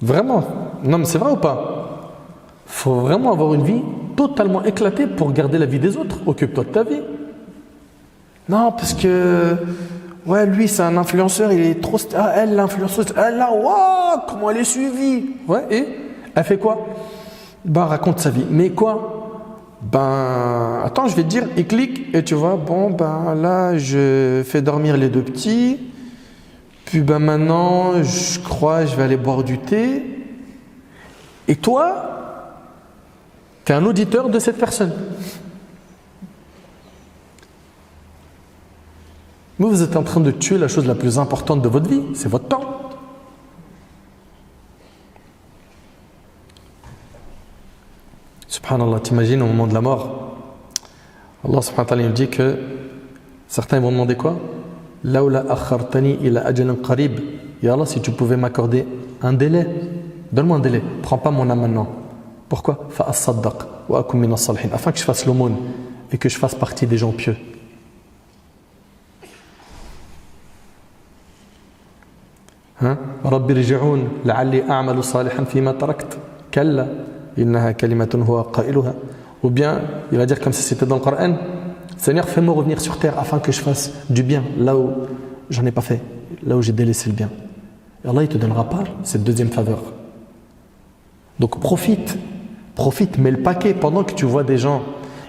Vraiment. Non, mais c'est vrai ou pas? Faut vraiment avoir une vie totalement éclatée pour garder la vie des autres. Occupe-toi de ta vie. Non, parce que ouais, lui c'est un influenceur, il est trop... Ah, elle, l'influenceuse, elle là, waouh, comment elle est suivie. Ouais, et elle fait quoi? Ben, raconte sa vie. Mais quoi? Ben, attends, je vais te dire, il clique et tu vois, bon, ben là, je fais dormir les 2 petits. Puis ben maintenant, je crois, je vais aller boire du thé. Et toi, tu es un auditeur de cette personne. Vous êtes en train de tuer la chose la plus importante de votre vie, c'est votre temps. Subhanallah, t'imagines au moment de la mort, Allah subhanahu wa ta'ala nous dit que certains vont demander quoi? Laoula akhartani ila ajalin qarib. Ya Allah, si tu pouvais m'accorder un délai, donne-moi un délai, prends pas mon âme maintenant. Pourquoi? Fa as-saddaq wa akum min as-salihin, afin que je fasse l'aumône et que je fasse partie des gens pieux. Rabbi rji'un la'alli a'malu salihan fima tarakt kalla innaha kalimatun huwa qailuha. Ou bien il va dire comme si c'était dans le Coran: Seigneur, fais-moi revenir sur terre afin que je fasse du bien là où j'en ai pas fait, là où j'ai délaissé le bien. Et Allah, il te donnera pas cette deuxième faveur. Donc profite, mets le paquet pendant que tu vois des gens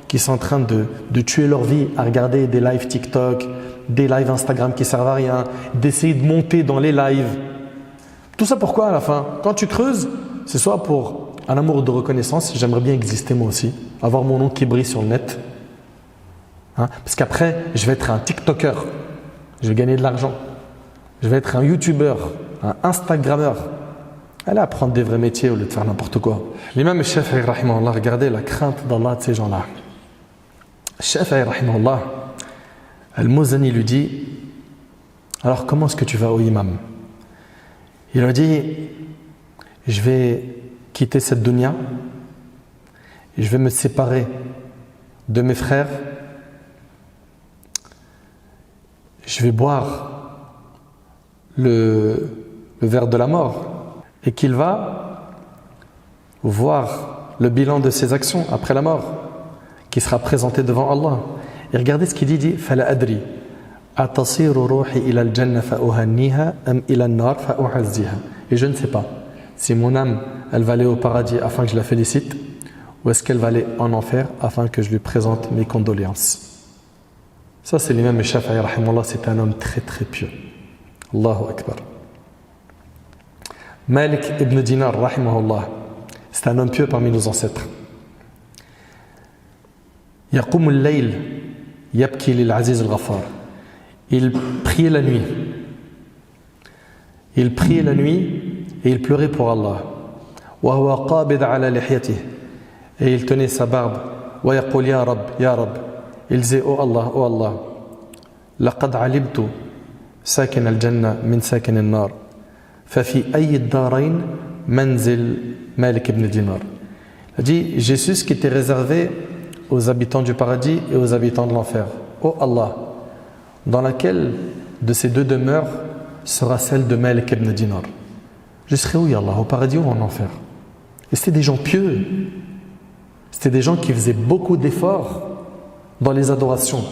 qui sont en train de tuer leur vie à regarder des lives TikTok, des lives Instagram qui servent à rien, d'essayer de monter dans les lives. Tout ça pourquoi à la fin? Quand tu creuses, c'est soit pour un amour de reconnaissance, j'aimerais bien exister moi aussi, avoir mon nom qui brille sur le net. Parce qu'après, je vais être un TikToker, je vais gagner de l'argent, je vais être un YouTuber, un Instagrammeur. Allez apprendre des vrais métiers au lieu de faire n'importe quoi. L'imam Shafi'i rahimahullah, regardez la crainte d'Allah de ces gens-là. Shafi'i rahimahullah, Al-Muzani lui dit: alors comment est-ce que tu vas au imam? Il lui dit: je vais quitter cette dunya et je vais me séparer de mes frères, je vais boire le verre de la mort, et qu'il va voir le bilan de ses actions après la mort qui sera présenté devant Allah. Et regardez ce qu'il dit: Fala adri atasiru ruhi ila al-jannah fa uhanniha am ila an-nar fa uhazziha. Et je ne sais pas si mon âme elle va aller au paradis afin que je la félicite, ou est-ce qu'elle va aller en enfer afin que je lui présente mes condoléances. Ça, c'est l'imam Shafi'i rahimahullah, c'est un homme très très pieux. Allahu Akbar. Malik ibn Dinar rahimahullah, c'est un homme pieux parmi nos ancêtres. Yaqum al-layl yabki lil-aziz al-ghaffar. Il priait la nuit. Il priait la nuit et il pleurait pour Allah. Wa huwa qabid ala lihyatihi. Et il tenait sa barbe. Wa yaqul ya Rabb, ya Rabb. Il disait: oh Allah, oh Allah. Laqad alimtu sakin al-jannah min sakin al-nar. Fafi ayy ad-darain manzil Malik ibn Dinar. Il a dit: j'ai su ce qui était réservé aux habitants du paradis et aux habitants de l'enfer. Oh Allah, dans laquelle de ces deux demeures sera celle de Malik ibn Dinar? Je serai où, ya Allah, au paradis ou en enfer? Et c'était des gens pieux. C'était des gens qui faisaient beaucoup d'efforts dans les adorations.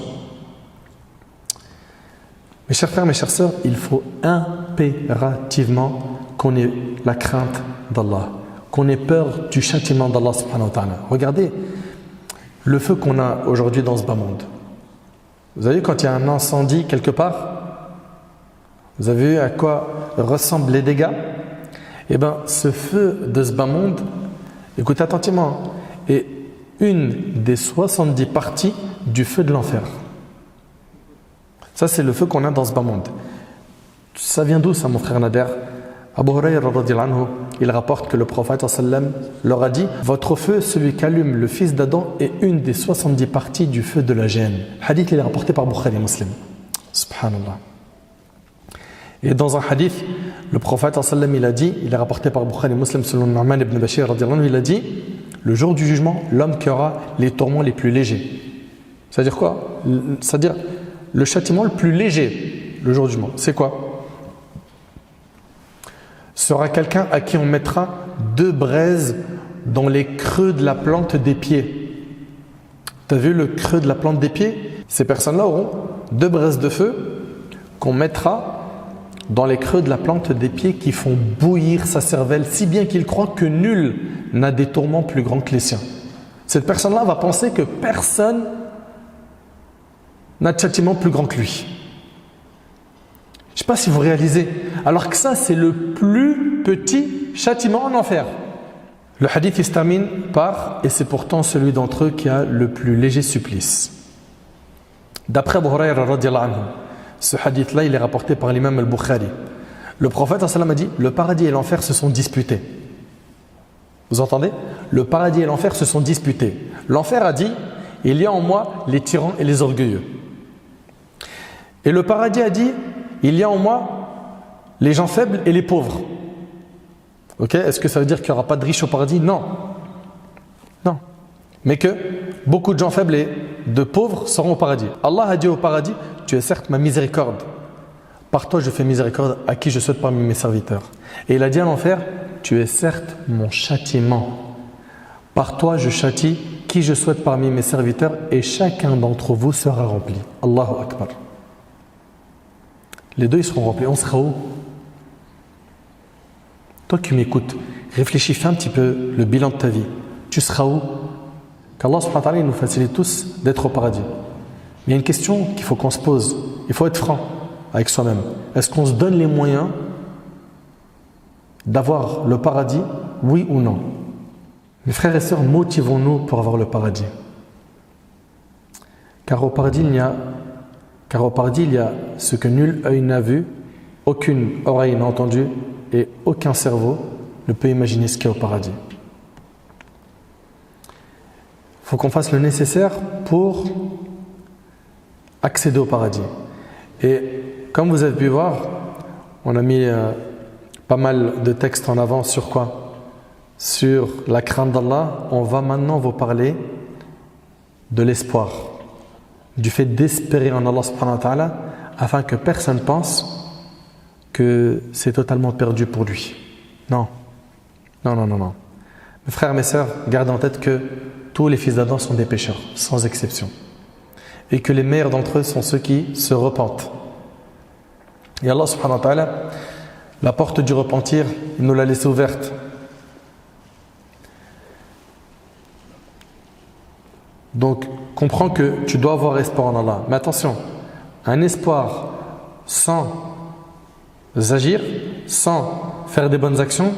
Mes chers frères, mes chères sœurs, il faut impérativement qu'on ait la crainte d'Allah, qu'on ait peur du châtiment d'Allah subhanahu wa ta'ala. Regardez le feu qu'on a aujourd'hui dans ce bas monde. Vous avez vu quand il y a un incendie quelque part, vous avez vu à quoi ressemblent les dégâts? Eh bien, ce feu de ce bas monde, écoutez attentivement, est une des 70 parties du feu de l'enfer. Ça, c'est le feu qu'on a dans ce bas monde. Ça vient d'où ça, mon frère Nader? Abu Hurayra radhiyallahu anhu, il rapporte que le prophète sallam leur a dit: votre feu, celui qu'allume le fils d'Adam, est une des 70 parties du feu de la géhenne. Hadith, il est rapporté par Bukhari et Muslim. Subhanallah. Et dans un hadith, le prophète sallam il a dit, il est rapporté par Bukhari et Muslim selon Nu'man ibn Bashir radhiyallahu anhu, il a dit: le jour du jugement, l'homme qui aura les tourments les plus légers. C'est-à-dire quoi? C'est-à-dire le châtiment le plus léger le jour du jugement. C'est quoi? Sera quelqu'un à qui on mettra 2 braises dans les creux de la plante des pieds. Tu as vu le creux de la plante des pieds? Ces personnes-là auront 2 braises de feu qu'on mettra dans les creux de la plante des pieds qui font bouillir sa cervelle, si bien qu'il croit que nul n'a des tourments plus grands que les siens. Cette personne-là va penser que personne n'a de châtiment plus grand que lui. Je ne sais pas si vous réalisez. Alors que ça, c'est le plus petit châtiment en enfer. Le hadith il se termine par: et c'est pourtant celui d'entre eux qui a le plus léger supplice. D'après Abu Hurayra radhiyallahu anhu, ce hadith-là, il est rapporté par l'imam al-Bukhari. Le prophète sallam a dit: le paradis et l'enfer se sont disputés. Vous entendez? Le paradis et l'enfer se sont disputés. L'enfer a dit: il y a en moi les tyrans et les orgueilleux. Et le paradis a dit, il y a en moi les gens faibles et les pauvres. Ok? Est-ce que ça veut dire qu'il n'y aura pas de riches au paradis? Non. Non. Mais que beaucoup de gens faibles et de pauvres seront au paradis. Allah a dit au paradis, tu es certes ma miséricorde. Par toi je fais miséricorde à qui je souhaite parmi mes serviteurs. Et il a dit à l'enfer, tu es certes mon châtiment. Par toi je châtie qui je souhaite parmi mes serviteurs et chacun d'entre vous sera rempli. Allahu Akbar. Les deux ils seront remplis. On sera où? Toi qui m'écoutes, réfléchis, fais un petit peu le bilan de ta vie. Tu seras où? Qu'Allah subhanahu wa ta'ala nous facilite tous d'être au paradis. Il y a une question qu'il faut qu'on se pose. Il faut être franc avec soi-même. Est-ce qu'on se donne les moyens d'avoir le paradis, oui ou non? Mes frères et sœurs, motivons-nous pour avoir le paradis. Car au paradis, il y a ce que nul œil n'a vu, aucune oreille n'a entendu et aucun cerveau ne peut imaginer ce qu'il y a au paradis. Il faut qu'on fasse le nécessaire pour accéder au paradis. Et comme vous avez pu voir, on a mis pas mal de textes en avant sur quoi? Sur la crainte d'Allah. On va maintenant vous parler de l'espoir, du fait d'espérer en Allah subhanahu wa ta'ala afin que personne pense que c'est totalement perdu pour lui. Non. Non, non, non, non. Mes frères et mes sœurs, gardez en tête que tous les fils d'Adam sont des pécheurs, sans exception. Et que les meilleurs d'entre eux sont ceux qui se repentent. Et Allah subhanahu wa ta'ala, la porte du repentir, il nous l'a laissée ouverte. Donc, comprends que tu dois avoir espoir en Allah. Mais attention, un espoir sans agir, sans faire des bonnes actions,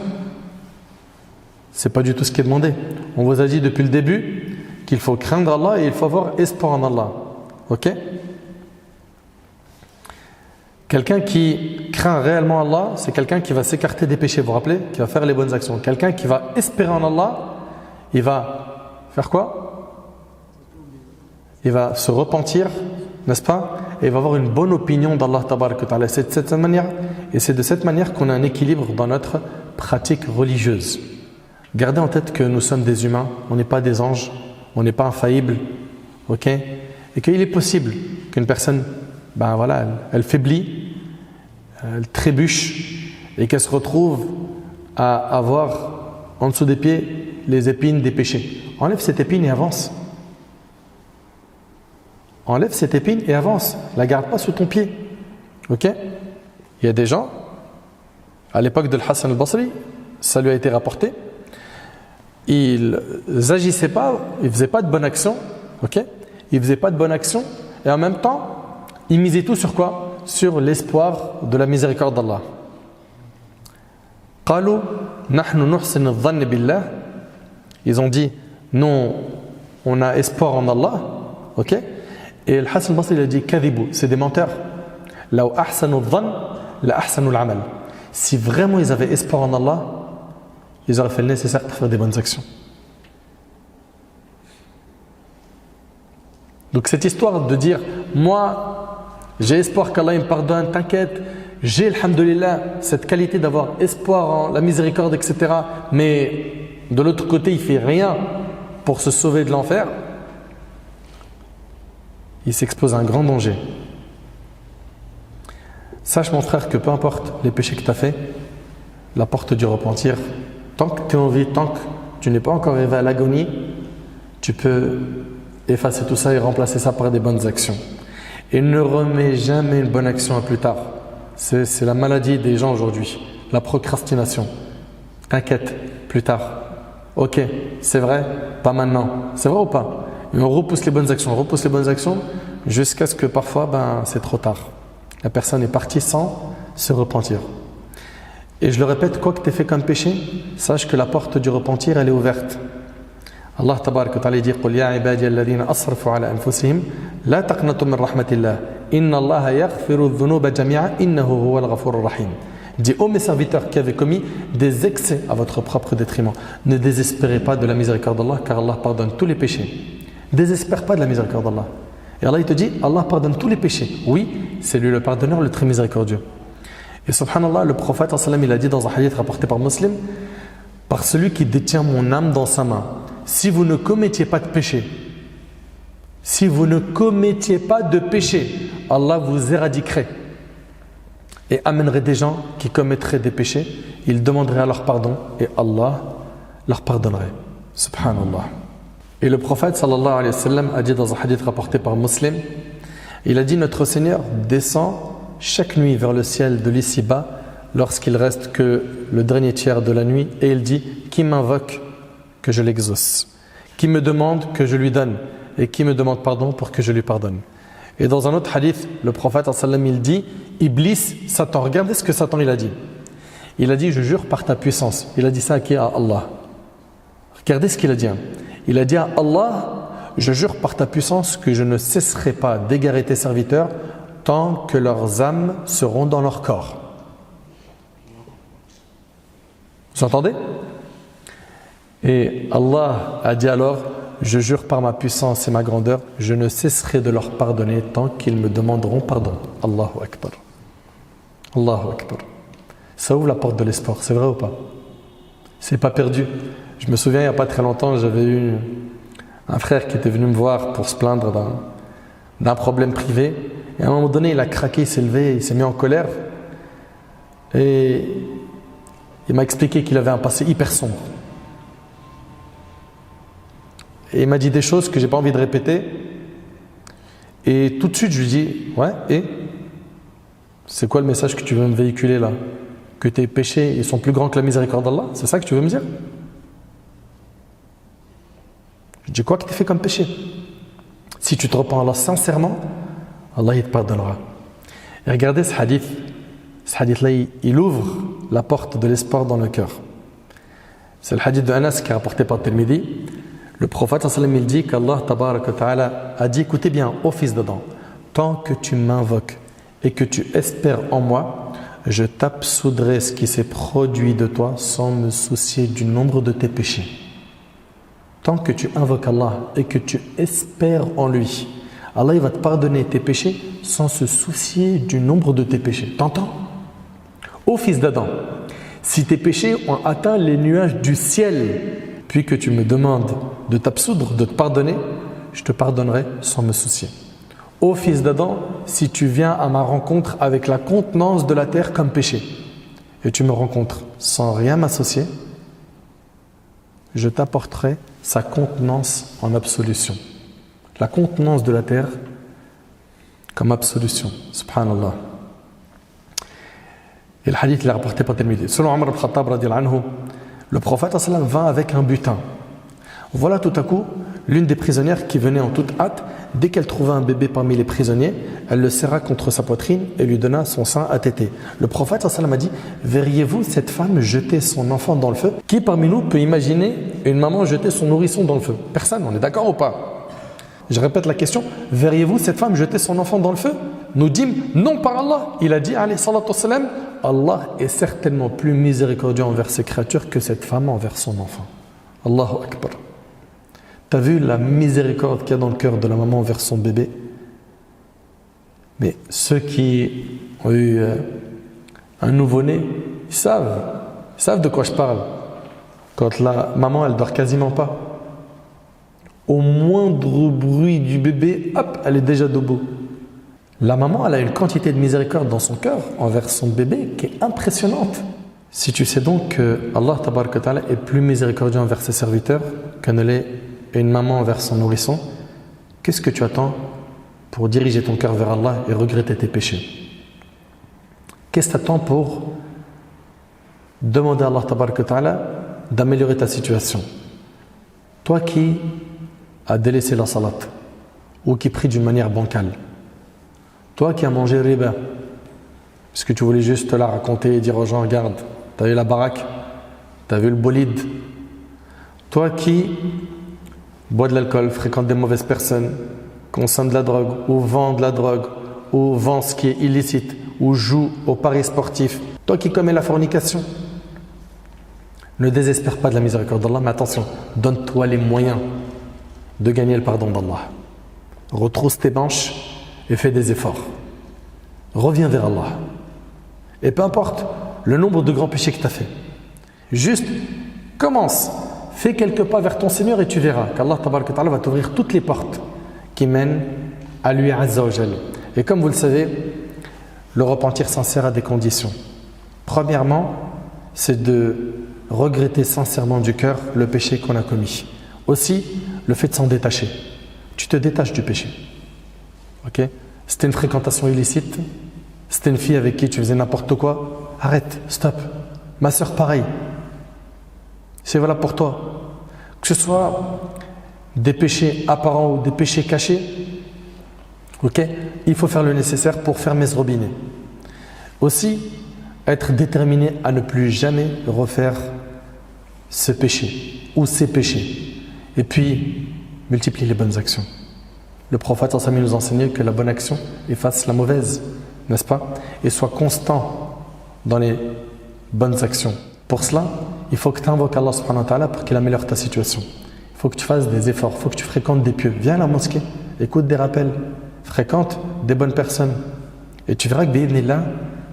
c'est pas du tout ce qui est demandé. On vous a dit depuis le début qu'il faut craindre Allah et il faut avoir espoir en Allah. Ok? Quelqu'un qui craint réellement Allah, c'est quelqu'un qui va s'écarter des péchés, vous vous rappelez? Qui va faire les bonnes actions. Quelqu'un qui va espérer en Allah, il va faire quoi? Il va se repentir, n'est-ce pas? Et il va avoir une bonne opinion d'Allah tabarak wa ta'ala. C'est de cette manière, et c'est de cette manière qu'on a un équilibre dans notre pratique religieuse. Gardez en tête que nous sommes des humains, on n'est pas des anges, on n'est pas infaillibles, ok? Et qu'il est possible qu'une personne, ben voilà, elle faiblit, elle trébuche et qu'elle se retrouve à avoir en dessous des pieds les épines des péchés. Enlève cette épine et avance. Enlève cette épine et avance. La garde pas sous ton pied, ok? Il y a des gens, à l'époque de Hassan al-Basri, ça lui a été rapporté. Ils n'agissaient pas, ils ne faisaient pas de bonne action, ok? Ils ne faisaient pas de bonne action et en même temps, ils misaient tout sur quoi? Sur l'espoir de la miséricorde d'Allah. قالوا نحن نحسن الظن بالله. Ils ont dit, nous, on a espoir en Allah, ok? Et le Hassan al-Basri il a dit, كذبوا, c'est des menteurs. لو أحسنوا الظن لأحسنوا العمل. Si vraiment ils avaient espoir en Allah, ils auraient fait le nécessaire pour faire des bonnes actions. Donc cette histoire de dire, moi, j'ai espoir qu'Allah me pardonne, t'inquiète, j'ai, alhamdoulilah, cette qualité d'avoir espoir en la miséricorde, etc. Mais de l'autre côté, il ne fait rien pour se sauver de l'enfer. Il s'expose à un grand danger. Sache mon frère que peu importe les péchés que tu as faits, la porte du repentir, tant que tu es en vie, tant que tu n'es pas encore arrivé à l'agonie, tu peux effacer tout ça et remplacer ça par des bonnes actions. Et ne remets jamais une bonne action à plus tard. C'est la maladie des gens aujourd'hui, la procrastination. T'inquiète, plus tard. Ok, c'est vrai, pas maintenant. C'est vrai ou pas? Et on repousse les bonnes actions, jusqu'à ce que parfois, c'est trop tard. La personne est partie sans se repentir. Et je le répète, quoi que tu aies fait comme péché, sache que la porte du repentir, elle est ouverte. Allah tabarak wa ta'ala dit قُلْ يَا عِبَادِيَ الَّذِينَ أَصْرَفُوا عَلَى أَنفُسِهِمْ لَا تَقْنَطُوا مِنْ رَحْمَةِ اللَّهِ إِنَّ اللَّهَ يَغْفِرُ الذُّنُوبَ جَمِيعًا إِنَّهُ هُوَ الْغَفُورُ الرَّحِيمُ. Dit ô mes serviteurs qui avaient commis des excès à votre propre détriment, ne désespérez pas de la miséricorde d'Allah car Allah pardonne tous les péchés. Désespère pas de la miséricorde d'Allah. Et Allah il te dit, Allah pardonne tous les péchés. Oui, c'est lui le pardonneur, le très miséricordieux. Et subhanallah, le prophète il a dit dans un hadith rapporté par Muslim, par celui qui détient mon âme dans sa main, si vous ne commettiez pas de péché, si vous ne commettiez pas de péché, Allah vous éradiquerait et amènerait des gens qui commettraient des péchés, ils demanderaient leur pardon et Allah leur pardonnerait. Subhanallah. Et le prophète sallallahu alayhi wa sallam a dit dans un hadith rapporté par Muslim, il a dit, notre Seigneur descend chaque nuit vers le ciel de l'ici-bas lorsqu'il reste que le dernier tiers de la nuit et il dit, qui m'invoque que je l'exauce, qui me demande que je lui donne et qui me demande pardon pour que je lui pardonne. Et dans un autre hadith, le prophète sallallahu alayhi wa sallam il dit, Iblis, Satan, regardez ce que Satan il a dit. Il a dit, je jure par ta puissance. Il a dit ça à qui? À Allah. Regardez ce qu'il a dit. Il a dit à Allah, je jure par ta puissance que je ne cesserai pas d'égarer tes serviteurs tant que leurs âmes seront dans leur corps. Vous entendez? Et Allah a dit alors, je jure par ma puissance et ma grandeur, je ne cesserai de leur pardonner tant qu'ils me demanderont pardon. Allahu Akbar. Allahu Akbar. Ça ouvre la porte de l'espoir, c'est vrai ou pas? C'est pas perdu. Je me souviens, il n'y a pas très longtemps, j'avais eu un frère qui était venu me voir pour se plaindre d'un problème privé. Et à un moment donné, il a craqué, il s'est levé, il s'est mis en colère. Et il m'a expliqué qu'il avait un passé hyper sombre. Et il m'a dit des choses que je n'ai pas envie de répéter. Et tout de suite, je lui dis, ouais, et c'est quoi le message que tu veux me véhiculer là? Que tes péchés ils sont plus grands que la miséricorde d'Allah? C'est ça que tu veux me dire? Je dis, quoi que tu as fait comme péché? Si tu te repens à Allah sincèrement, Allah il te pardonnera. Et regardez ce hadith-là, il ouvre la porte de l'espoir dans le cœur. C'est le hadith de Anas qui est rapporté par Tirmidhi. Le prophète sallallahu alayhi wa sallam il dit qu'Allah tabaraka wa ta'ala a dit, écoutez bien, ô fils d'Adam, tant que tu m'invoques et que tu espères en moi, je t'absoudrai ce qui s'est produit de toi sans me soucier du nombre de tes péchés. Tant que tu invoques Allah et que tu espères en lui, Allah il va te pardonner tes péchés sans se soucier du nombre de tes péchés. T'entends? Ô fils d'Adam, si tes péchés ont atteint les nuages du ciel, puis que tu me demandes de t'absoudre, de te pardonner, je te pardonnerai sans me soucier. Ô fils d'Adam, si tu viens à ma rencontre avec la contenance de la terre comme péché, et tu me rencontres sans rien m'associer, je t'apporterai sa contenance en absolution. La contenance de la terre comme absolution. Subhanallah. Et le hadith il est rapporté par Tirmidhi. Selon Omar ibn Khattab radiyallahu anhu, le prophète sallallahu alayhi wa sallam vint avec un butin. Voilà tout à coup l'une des prisonnières qui venait en toute hâte. Dès qu'elle trouva un bébé parmi les prisonniers, elle le serra contre sa poitrine et lui donna son sein à téter. Le prophète sallallahu alayhi wa sallam a dit, verriez-vous cette femme jeter son enfant dans le feu? Qui parmi nous peut imaginer une maman jeter son nourrisson dans le feu? Personne, on est d'accord ou pas? Je répète la question, verriez-vous cette femme jeter son enfant dans le feu? Nous dîmes, non par Allah. Il a dit, alayhi salatu wassalam, Allah est certainement plus miséricordieux envers ses créatures que cette femme envers son enfant. Allahu Akbar. Tu as vu la miséricorde qu'il y a dans le cœur de la maman envers son bébé? Mais ceux qui ont eu un nouveau-né, ils savent de quoi je parle. Quand la maman, elle dort quasiment pas. Au moindre bruit du bébé, hop, elle est déjà debout. La maman, elle a une quantité de miséricorde dans son cœur envers son bébé qui est impressionnante. Si tu sais donc que Allah tabaraka wa ta'ala est plus miséricordieux envers ses serviteurs que ne l'est une maman envers son nourrisson, qu'est-ce que tu attends pour diriger ton cœur vers Allah et regretter tes péchés? Qu'est-ce que tu attends pour demander à Allah tabaraka wa ta'ala d'améliorer ta situation? Toi qui as délaissé la salat ou qui prie d'une manière bancale, toi qui as mangé riba parce que tu voulais juste la raconter et dire aux gens, regarde, tu as vu la baraque, tu as vu le bolide, toi qui boit de l'alcool, fréquente des mauvaises personnes, consomme de la drogue ou vend de la drogue ou vend ce qui est illicite ou joue au paris sportif, toi qui commets la fornication, ne désespère pas de la miséricorde d'Allah, mais attention, donne-toi les moyens de gagner le pardon d'Allah. Retrousse tes manches et fais des efforts. Reviens vers Allah. Et peu importe le nombre de grands péchés que tu as fait. Juste commence. Fais quelques pas vers ton Seigneur et tu verras qu'Allah va t'ouvrir toutes les portes qui mènent à lui Azza wa Jal. Et comme vous le savez, le repentir sincère a des conditions. Premièrement, c'est de regretter sincèrement du cœur le péché qu'on a commis. Aussi, le fait de s'en détacher. Tu te détaches du péché. Ok? C'était une fréquentation illicite, c'était une fille avec qui tu faisais n'importe quoi, arrête, stop. Ma soeur, pareil. C'est valable pour toi. Que ce soit des péchés apparents ou des péchés cachés, ok? Il faut faire le nécessaire pour fermer ce robinet. Aussi, être déterminé à ne plus jamais refaire ce péché ou ces péchés. Et puis, multiplier les bonnes actions. Le prophète nous enseignait que la bonne action efface la mauvaise, n'est-ce pas? Et sois constant dans les bonnes actions. Pour cela, il faut que tu invoques Allah subhanahu wa ta'ala pour qu'il améliore ta situation. Il faut que tu fasses des efforts, il faut que tu fréquentes des pieux. Viens à la mosquée, écoute des rappels, fréquente des bonnes personnes. Et tu verras que bi'idhnillah,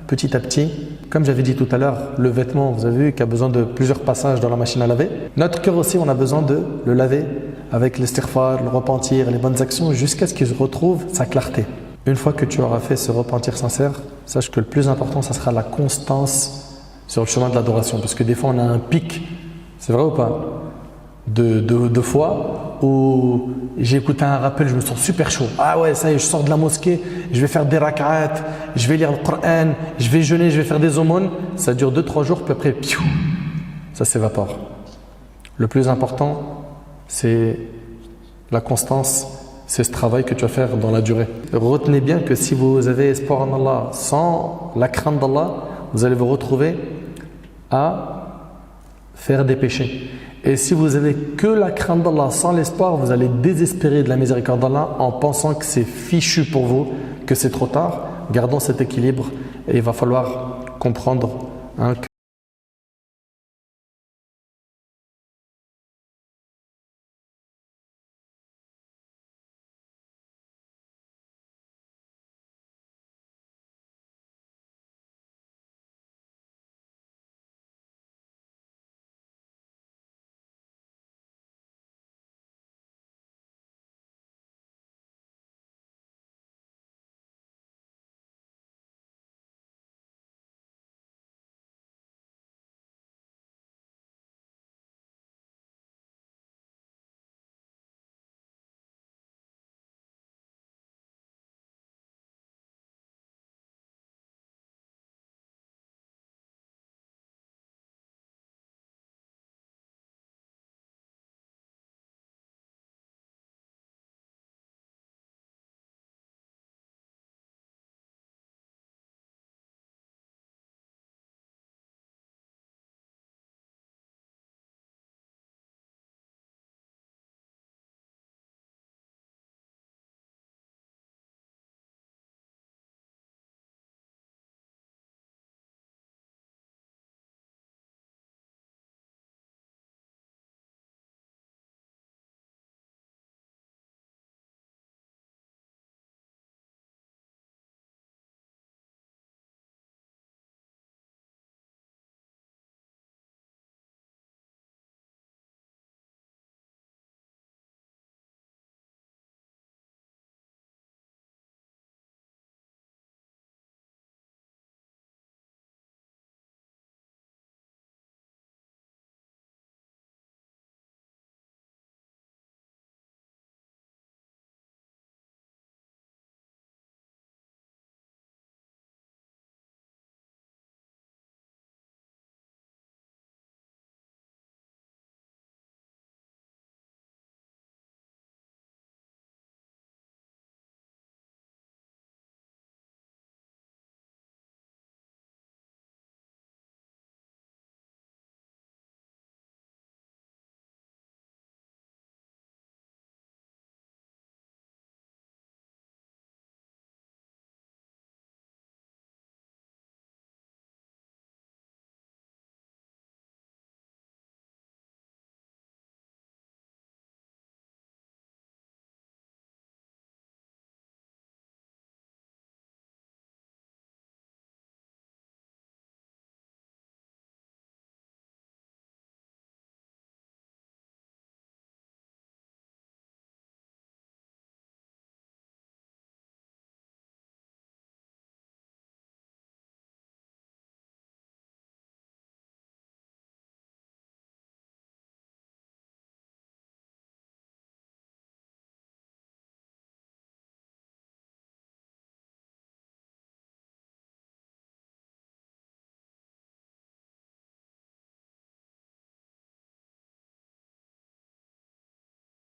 petit à petit, comme j'avais dit tout à l'heure, le vêtement, vous avez vu qu'il a besoin de plusieurs passages dans la machine à laver. Notre cœur aussi, on a besoin de le laver avec l'istighfar, le repentir, les bonnes actions, jusqu'à ce qu'il retrouve sa clarté. Une fois que tu auras fait ce repentir sincère, sache que le plus important, ça sera la constance sur le chemin de l'adoration. Parce que des fois, on a un pic, c'est vrai ou pas, de fois où j'ai écouté un rappel, je me sens super chaud. Ah ouais, ça y est, je sors de la mosquée, je vais faire des rak'at, je vais lire le Coran, je vais jeûner, je vais faire des aumônes. Ça dure 2-3 jours, puis après, piou, ça s'évapore. Le plus important, c'est la constance, c'est ce travail que tu vas faire dans la durée. Retenez bien que si vous avez espoir en Allah sans la crainte d'Allah, vous allez vous retrouver à faire des péchés. Et si vous avez que la crainte d'Allah sans l'espoir, vous allez désespérer de la miséricorde d'Allah en pensant que c'est fichu pour vous, que c'est trop tard. Gardons cet équilibre et il va falloir comprendre que